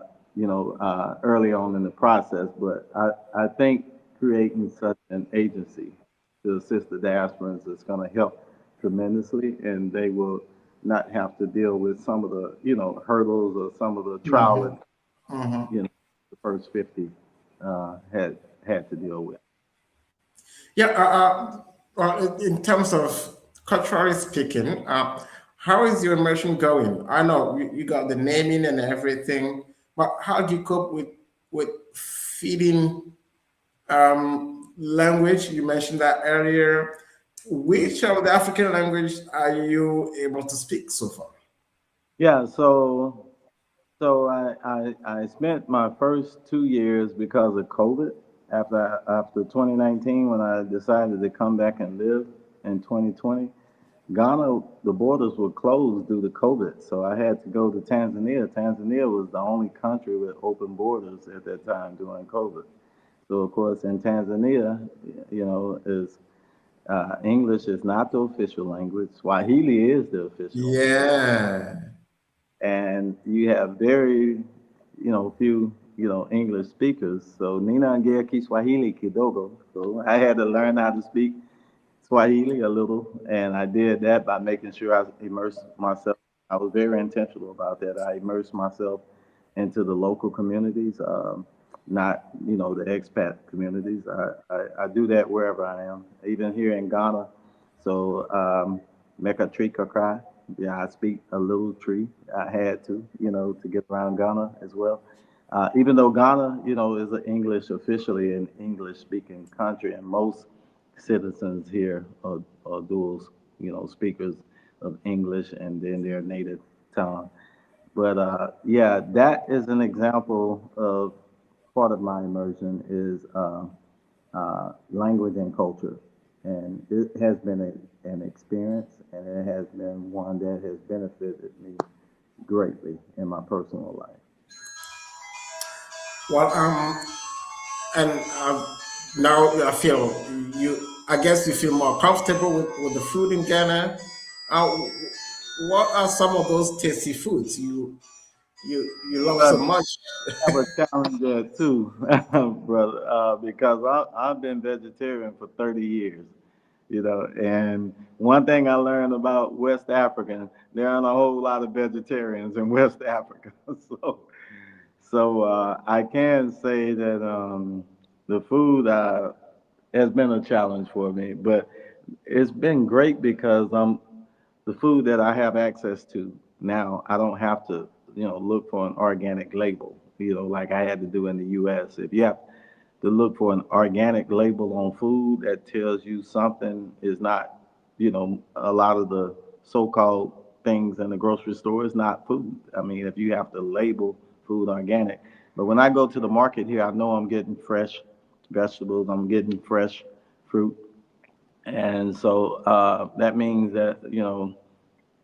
early on in the process. But I think creating such an agency to assist the diasporans is going to help tremendously, and they will not have to deal with some of the hurdles or some of the trial Mhm. and Mhm. the first 50 had to deal with. Yeah, well, in terms of culturally speaking, how is your immersion going? I know you got the naming and everything, but how do you cope with feeding language? You mentioned that earlier. Mhm. Which of the African language are you able to speak so far? Yeah, so I spent my first 2 years because of COVID. After 2019, when I decided to come back and live in 2020, Ghana, the borders were closed due to COVID, so I had to go to Tanzania. Tanzania was the only country with open borders at that time during COVID. So of course, in Tanzania, is English is not the official language. Swahili is the official language, Yeah. and you have very, few, English speakers. So Nina Ngea Kiswahili Kidogo. So I had to learn how to speak Swahili a little, and I did that by making sure I immersed myself. I was very intentional about that. I immersed myself into the local communities, not the expat communities. I do that wherever I am, even here in Ghana. So Mecca Tree Kakra, yeah, I speak a little tree. I had to get around Ghana as well. Even though Ghana, is an English officially an English speaking country, and most citizens here are dual, speakers of English and then their native tongue. But yeah, that is an example of part of my immersion is language and culture, and it has been an experience, and it has been one that has benefited me greatly in my personal life. Well, and now I feel you. I guess you feel more comfortable with the food in Ghana. Uh, what are some of those tasty foods you love so But much? I have a challenge there too, brother, because I've been vegetarian for 30 years. And one thing I learned about West African, there aren't a whole lot of vegetarians in West Africa. So I can say that the food has been a challenge for me, but it's been great because the food that I have access to now, I don't have to look for an organic label. like I had to do in the U.S. If you have to look for an organic label on food that tells you something is not, a lot of the so-called things in the grocery store is not food. I mean, if you have to label food organic. But when I go to the market here, I know I'm getting fresh vegetables, I'm getting fresh fruit. And so that means that,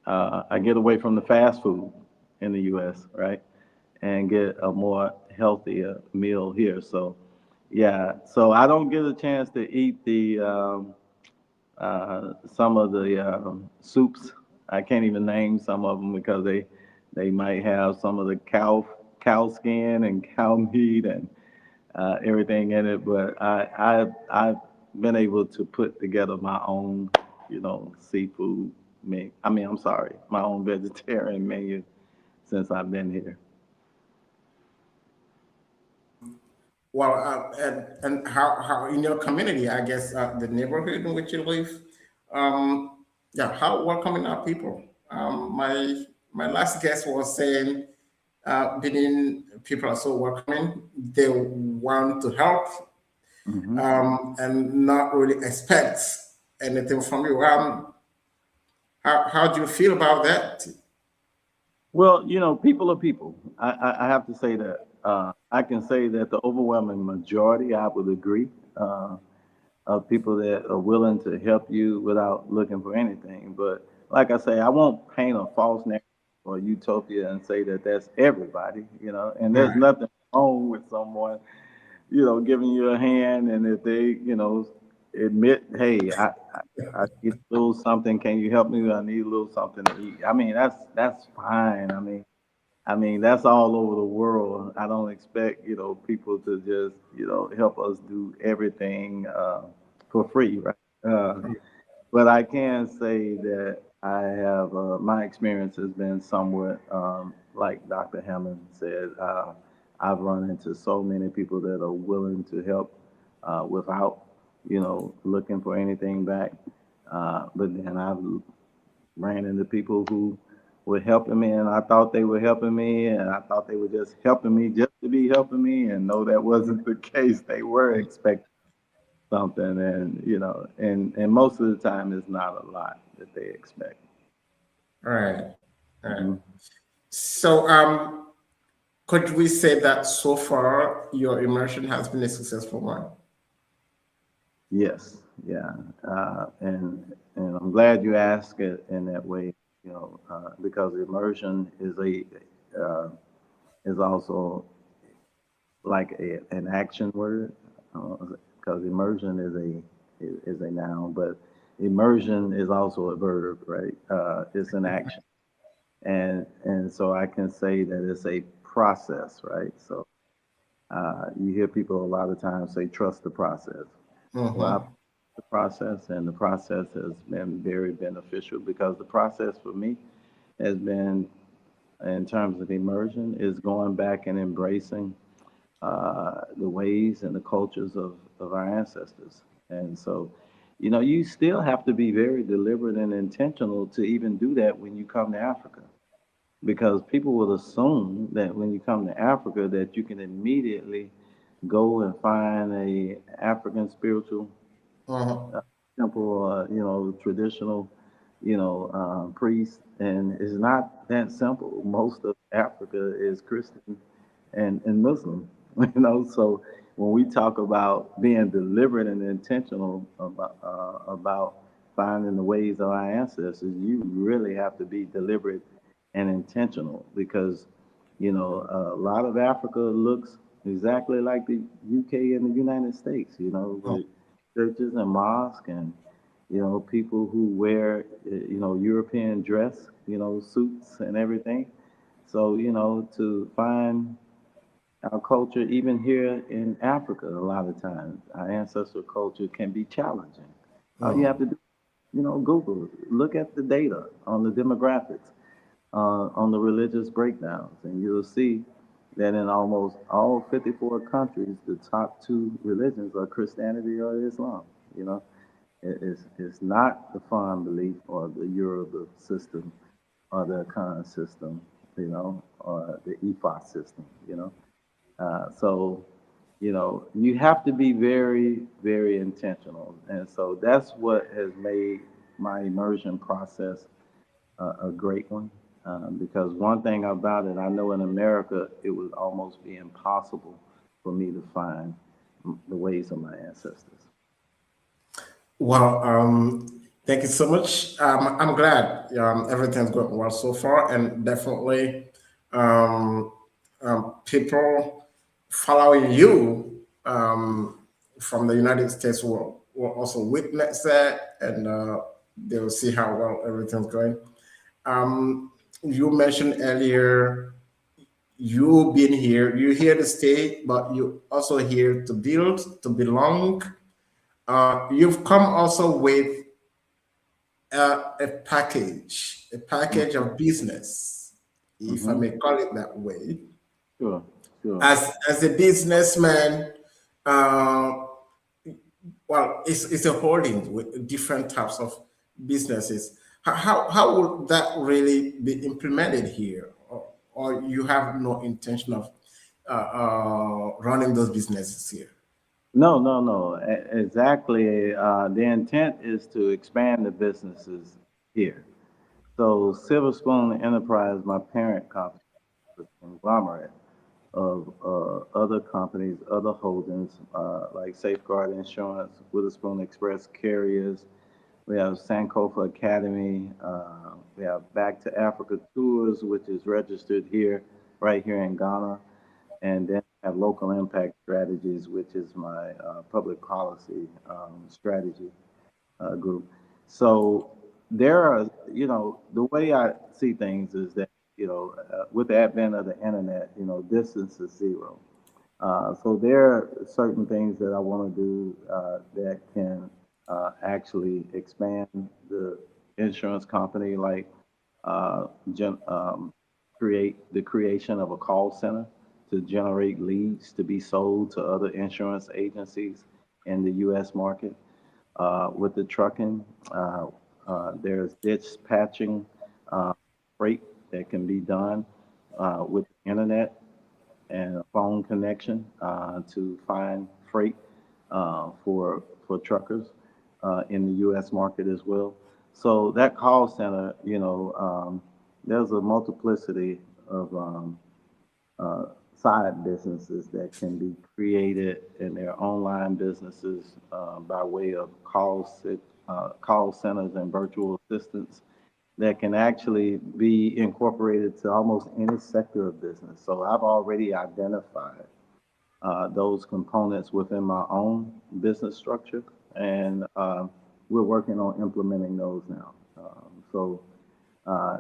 I get away from the fast food in the U.S., right? And get a more healthier meal here. So, yeah, so I don't get a chance to eat the some of the soups. I can't even name some of them because they might have some of the cow skin and cow meat and everything in it. But I've been able to put together my own, seafood menu. I mean, I'm sorry, my own vegetarian menu since I've been here. Well, and how in your community, I guess, the neighborhood in which you live, yeah, how welcoming are people? My last guest was saying, Benin people are so welcoming. They want to help, Hmm. and not really expect anything from you. How do you feel about that? Well, people are people. I have to say that. I can say that the overwhelming majority, I would agree, of people that are willing to help you without looking for anything. But like I say, I won't paint a false narrative or utopia and say that that's everybody, and there's Right. nothing wrong with someone, giving you a hand. And if they, admit, hey, I need a little something. Can you help me? I need a little something to eat. I mean, that's fine. I mean, that's all over the world. I don't expect, people to just, help us do everything for free, right? But I can say that I have, my experience has been somewhat, like Dr. Hammond said, I've run into so many people that are willing to help without, looking for anything back. But then I've ran into people who were helping me, and I thought they were helping me, and I thought they were just helping me just to be helping me, and no, that wasn't the case. They were expecting something, and and most of the time, it's not a lot that they expect. Right. Right. Mhm. So, could we say that so far your immersion has been a successful one? Yes, yeah, and I'm glad you asked it in that way, because immersion uh, is also like an action word, because immersion is a noun, but immersion is also a verb, right? It's an action, and so I can say that it's a process, right? So you hear people a lot of times say trust the process. Well, I Mm-hmm. the process, and the process has been very beneficial because the process for me has been, in terms of immersion, is going back and embracing the ways and the cultures of our ancestors. And so, you still have to be very deliberate and intentional to even do that when you come to Africa. Because people will assume that when you come to Africa that you can immediately go and find a African spiritual Uh-huh. temple, traditional, priest, and it's not that simple. Most of Africa is Christian and Muslim, So when we talk about being deliberate and intentional about finding the ways of our ancestors, you really have to be deliberate and intentional because a lot of Africa looks exactly like the UK and the United States, with churches and mosques and people who wear European dress, suits and everything. So to find our culture, even here in Africa, a lot of times our ancestral culture can be challenging. All you Uh-huh. have to do, Google, look at the data on the demographics, on the religious breakdowns, and you'll see that in almost all 54 countries, the top two religions are Christianity or Islam. You know, it's not the foreign belief or the Yoruba system or the Khan system, or the Ifa system. So, you know, you have to be very, very intentional. And so that's what has made my immersion process a great one. Because one thing about it, I know in America, it would almost be impossible for me to find the ways of my ancestors. Well, thank you so much. I'm glad everything's going well so far, and definitely um, people following you from the United States will also witness that, and they will see how well everything's going. Um, you mentioned earlier you being here, you're here to stay, but you also here to build, to belong. You've come also with a package of business, if I Mm-hmm. may call it that way. Sure, sure. As a businessman, uh, well, it's a holding with different types of businesses. How would that really be implemented here, or you have no intention of running those businesses here? No, no, no. Exactly. The intent is to expand the businesses here. So Silver Spoon Enterprise, my parent company, is a conglomerate of other companies, other holdings, like Safeguard Insurance, Witherspoon Express Carriers. We have Sankofa Academy. We have Back to Africa Tours, which is registered here, right here in Ghana. And then I have Local Impact Strategies, which is my public policy strategy group. So there are, you know, the way I see things is that, you know, with the advent of the internet, you know, distance is zero. So there are certain things that I want to do that can actually expand the insurance company, like uh, gen- um, create the creation of a call center to generate leads to be sold to other insurance agencies in the U.S. market. With the trucking, there's dispatching uh, freight that can be done with the internet and a phone connection to find freight for truckers in the U.S. market as well. So that call center, you know, there's a multiplicity of uh, side businesses that can be created in their online businesses by way of call centers and virtual assistants that can actually be incorporated to almost any sector of business. So I've already identified those components within my own business structure, and we're working on implementing those now. So uh,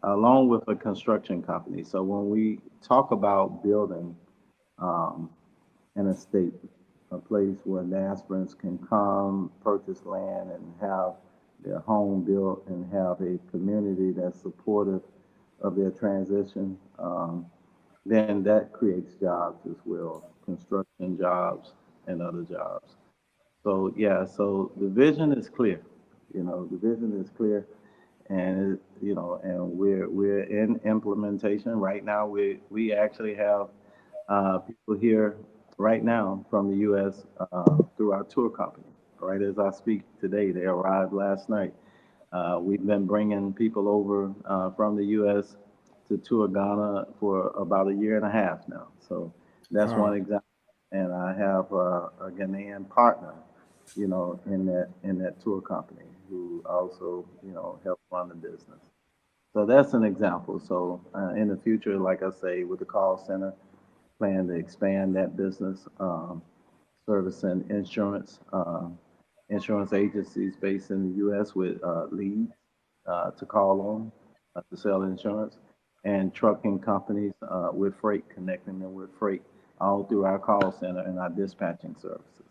along with a construction company. So when we talk about building um, an estate, a place where diasporans can come, purchase land, and have their home built, and have a community that's supportive of their transition, then that creates jobs as well, construction jobs and other jobs. So yeah, so the vision is clear. You know, the vision is clear, and you know, and we're in implementation right now. We actually have people here right now from the U.S. Through our tour company. Right as I speak today, they arrived last night. We've been bringing people over from the U.S. to tour Ghana for about a year and a half now. So that's one Oh, example. And I have a Ghanaian partner, you know, in that tour company who also, you know, helps run the business. So that's an example. So in the future, like I say, with the call center, plan to expand that business, servicing insurance agencies based in the U.S. with leads to call on to sell insurance, and trucking companies with freight, connecting them with freight all through our call center and our dispatching services.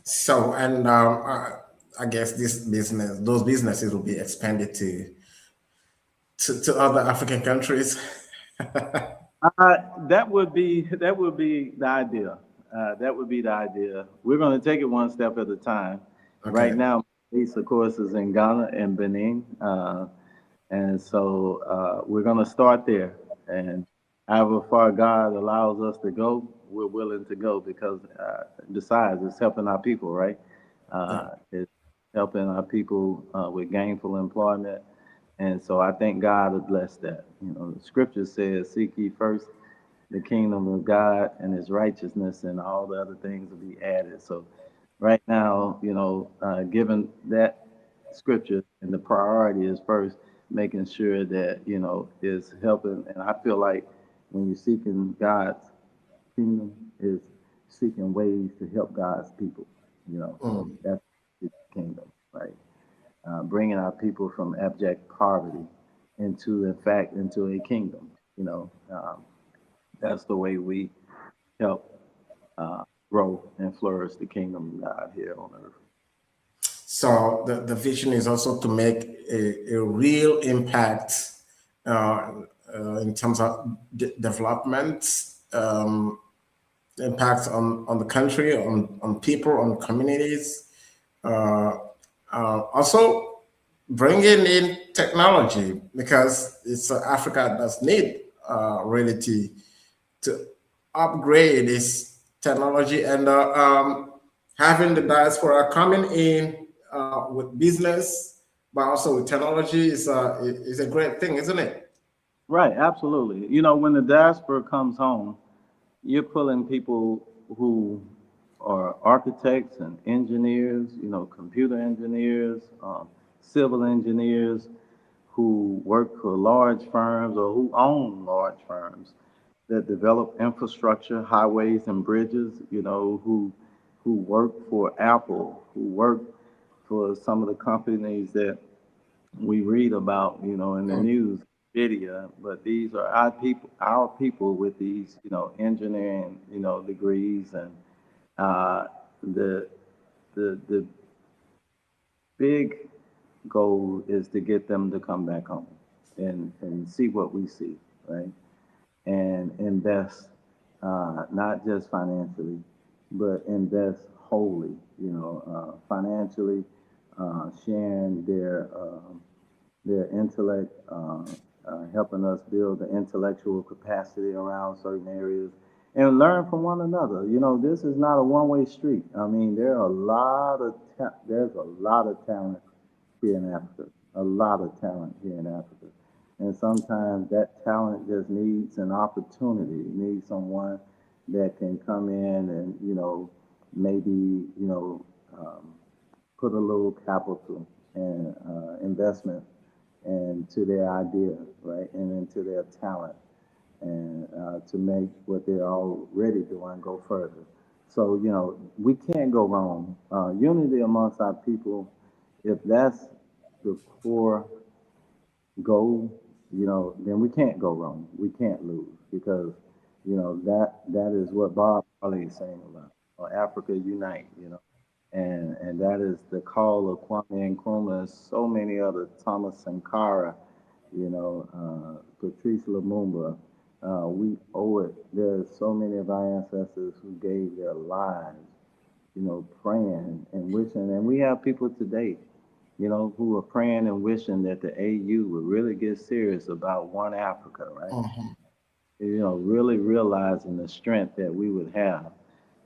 so and I guess those businesses will be expanded to other African countries. That would be the idea. That would be the idea. We're going to take it one step at a time. Right Okay. now, base, of course, is in Ghana and Benin, and so we're going to start there. And however far God allows us to go, we're willing to go because besides, it's helping our people, right? Yeah. It's helping our people with gainful employment. And so I think God has blessed that. You know, the scripture says, seek ye first the kingdom of God and his righteousness, and all the other things will be added. So right now, you know, given that scripture, and the priority is first making sure that, you know, is helping. And I feel like when you're seeking God's kingdom, is seeking ways to help God's people, you know. So Mm. that's the kingdom, right? Bringing our people from abject poverty into, in fact, into a kingdom, you know. That's the way we help grow and flourish the kingdom of God here on earth. So the vision is also to make a real impact uh, in terms of development, impact on the country, on people, on communities. Uh, Also, bringing in technology because it's Africa does need really to upgrade its technology and having the diaspora coming in with business, but also with technology is a great thing, isn't it? Right, absolutely. You know, when the diaspora comes home, you're pulling people who are architects and engineers, you know, computer engineers, civil engineers who work for large firms or who own large firms that develop infrastructure, highways and bridges, you know, who work for Apple, who work for some of the companies that we read about, you know, in the Mm. news, video, but these are our people with these, you know, engineering, you know, degrees, and uh, the the big goal is to get them to come back home and see what we see, right? And invest, not just financially, but invest wholly, you know, financially, sharing their intellect, helping us build the intellectual capacity around certain areas, and learn from one another. You know, this is not a one-way street. I mean, there's a lot of talent here in Africa, a lot of talent here in Africa. And sometimes that talent just needs an opportunity, it needs someone that can come in and, you know, maybe, you know, put a little capital and investment into their idea, right, and into their talent, and to make what they're already doing go further. So, you know, we can't go wrong. Unity amongst our people, if that's the core goal, you know, then we can't go wrong. We can't lose because, you know, that is what Bob Marley is saying about Africa unite, you know, and that is the call of Kwame Nkrumah and so many other, Thomas Sankara, you know, Patrice Lumumba. We owe it. There's so many of our ancestors who gave their lives, you know, praying and wishing, and we have people today, you know, who are praying and wishing that the AU would really get serious about one Africa, right? Mhm. You know, really realizing the strength that we would have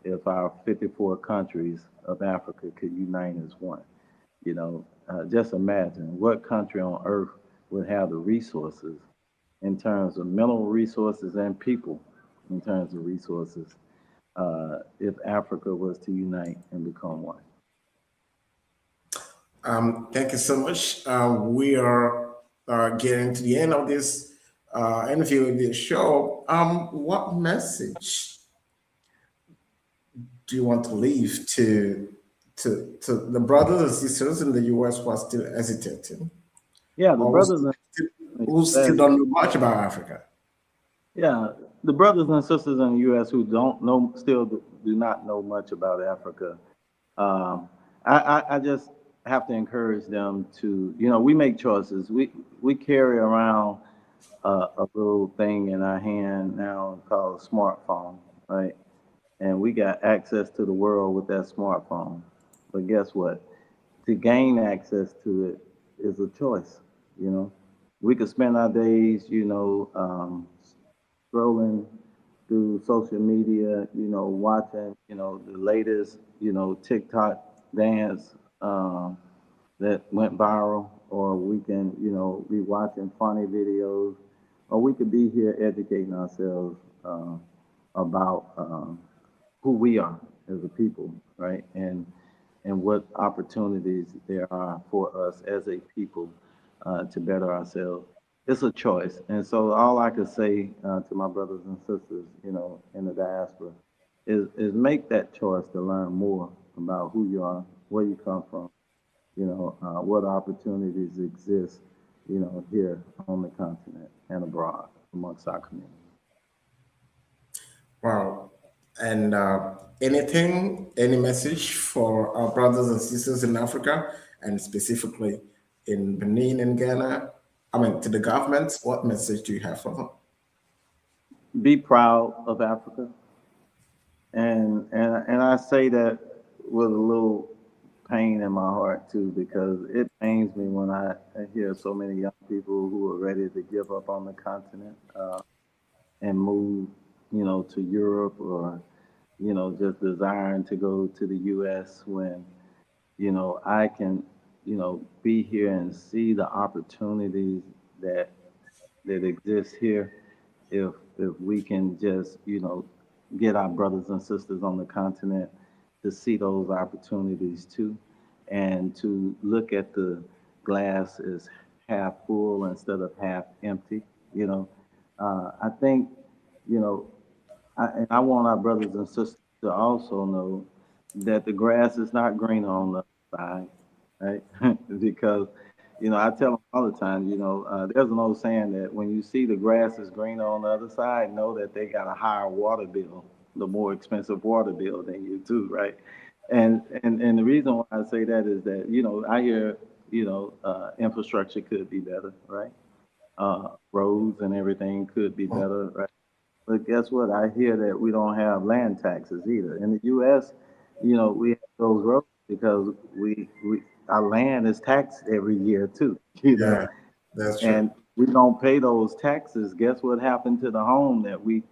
if our 54 countries of Africa could unite as one. You know, just imagine what country on earth would have the resources in terms of mineral resources and people in terms of resources if Africa was to unite and become one. Thank you so much. We are getting to the end of this interview with this show. What message do you want to leave to the brothers and sisters in the U.S. who are still hesitating, Yeah, the or brothers in who the still US, don't know much about Africa? yeah, the brothers and sisters in the U.S. who don't know, still do not know much about Africa. Um, I just have to encourage them to, you know, we make choices. We carry around a little thing in our hand now called a smartphone, right? And we got access to the world with that smartphone. But guess what? To gain access to it is a choice, you know. We could spend our days, you know, scrolling through social media, watching, the latest, TikTok dance that went viral, or we can, be watching funny videos, or we could be here educating ourselves about who we are as a people, right? And what opportunities there are for us as a people to better ourselves. It's a choice. And so all I could say to my brothers and sisters, in the diaspora is make that choice to learn more about who you are, where you come from, what opportunities exist, here on the continent and abroad amongst our community. Wow. And any message for our brothers and sisters in Africa, and specifically in Benin and Ghana? I mean, to the government, what message do you have for them? Be proud of Africa. And I say that with a little pain in my heart too, because it pains me when I hear so many young people who are ready to give up on the continent and move, to Europe, or just desiring to go to the U.S. when I can be here and see the opportunities that exist here if we can just get our brothers and sisters on the continent to see those opportunities too, and to look at the glass as half full instead of half empty. I think you know and I want our brothers and sisters to also know that the grass is not greener on the other side, right? Because I tell them all the time, there's an old saying that when you see the grass is greener on the other side, know that they got a higher water bill, the more expensive water bill than you too, right? And the reason why I say that is that I hear infrastructure could be better, right? Roads and everything could be better, right? But guess what? I hear that we don't have land taxes either. In the U.S., we have those roads because we our land is taxed every year too. Yeah, that's true. And we don't pay those taxes. Guess what happened to the home that we,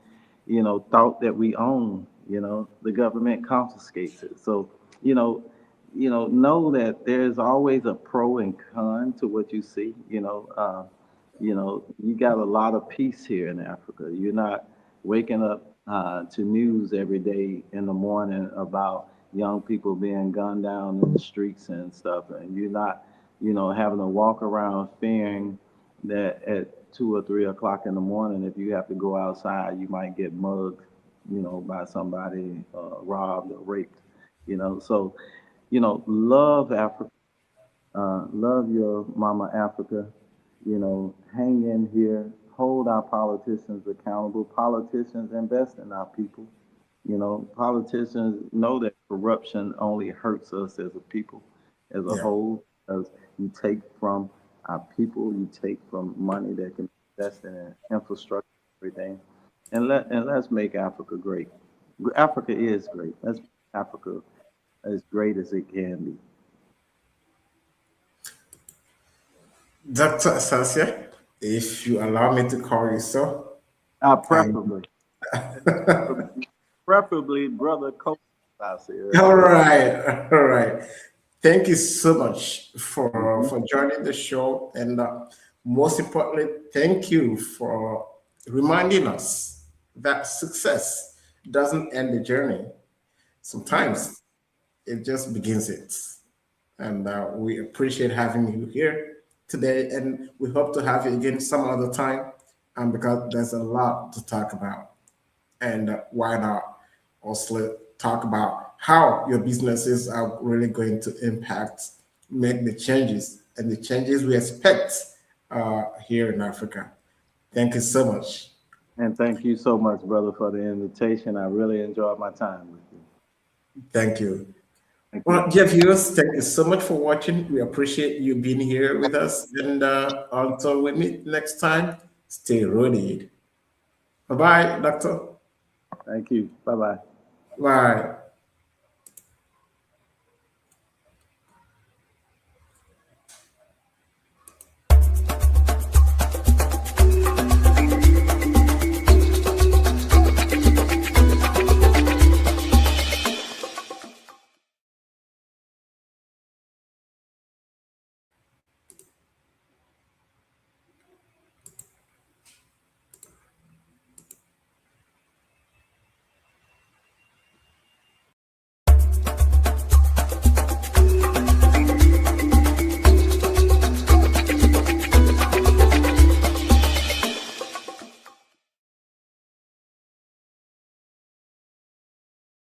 thought that we own? The government confiscates it. So, you know, know that there's always a pro and con to what you see. You got a lot of peace here in Africa. You're not waking up to news every day in the morning about young people being gunned down in the streets and stuff, and you're not, having to walk around fearing that at 2 or 3 o'clock in the morning, if you have to go outside, you might get mugged, by somebody, robbed or raped. So, love Africa, love your mama Africa. Hang in here, hold our politicians accountable. Politicians invest in our people. Politicians know that corruption only hurts us as a people, as a Yeah. whole, because you take from our people, you take from money that can be invested in infrastructure, everything, and let's make Africa great. Africa is great. Let's make Africa as great as it can be. Dr. Asasia, if you allow me to call you so, I Preferably, preferably, brother Kofi Asasia. all right, all right. Thank you so much for Mhm. joining the show, and most importantly, thank you for reminding us that success doesn't end the journey. That's right. Sometimes it just begins it. And we appreciate having you here today, and we hope to have you again some other time. Because there's a lot to talk about, and why not also talk about how your businesses are really going to impact, make the changes, and the changes we expect here in Africa. Thank you so much. And thank you so much, brother, for the invitation. I really enjoyed my time with you. Thank you. Thank you. Well, dear viewers, thank you so much for watching. We appreciate you being here with us. And until we meet next time, stay rooted. Bye bye, Doctor. Thank you. Bye bye. Bye.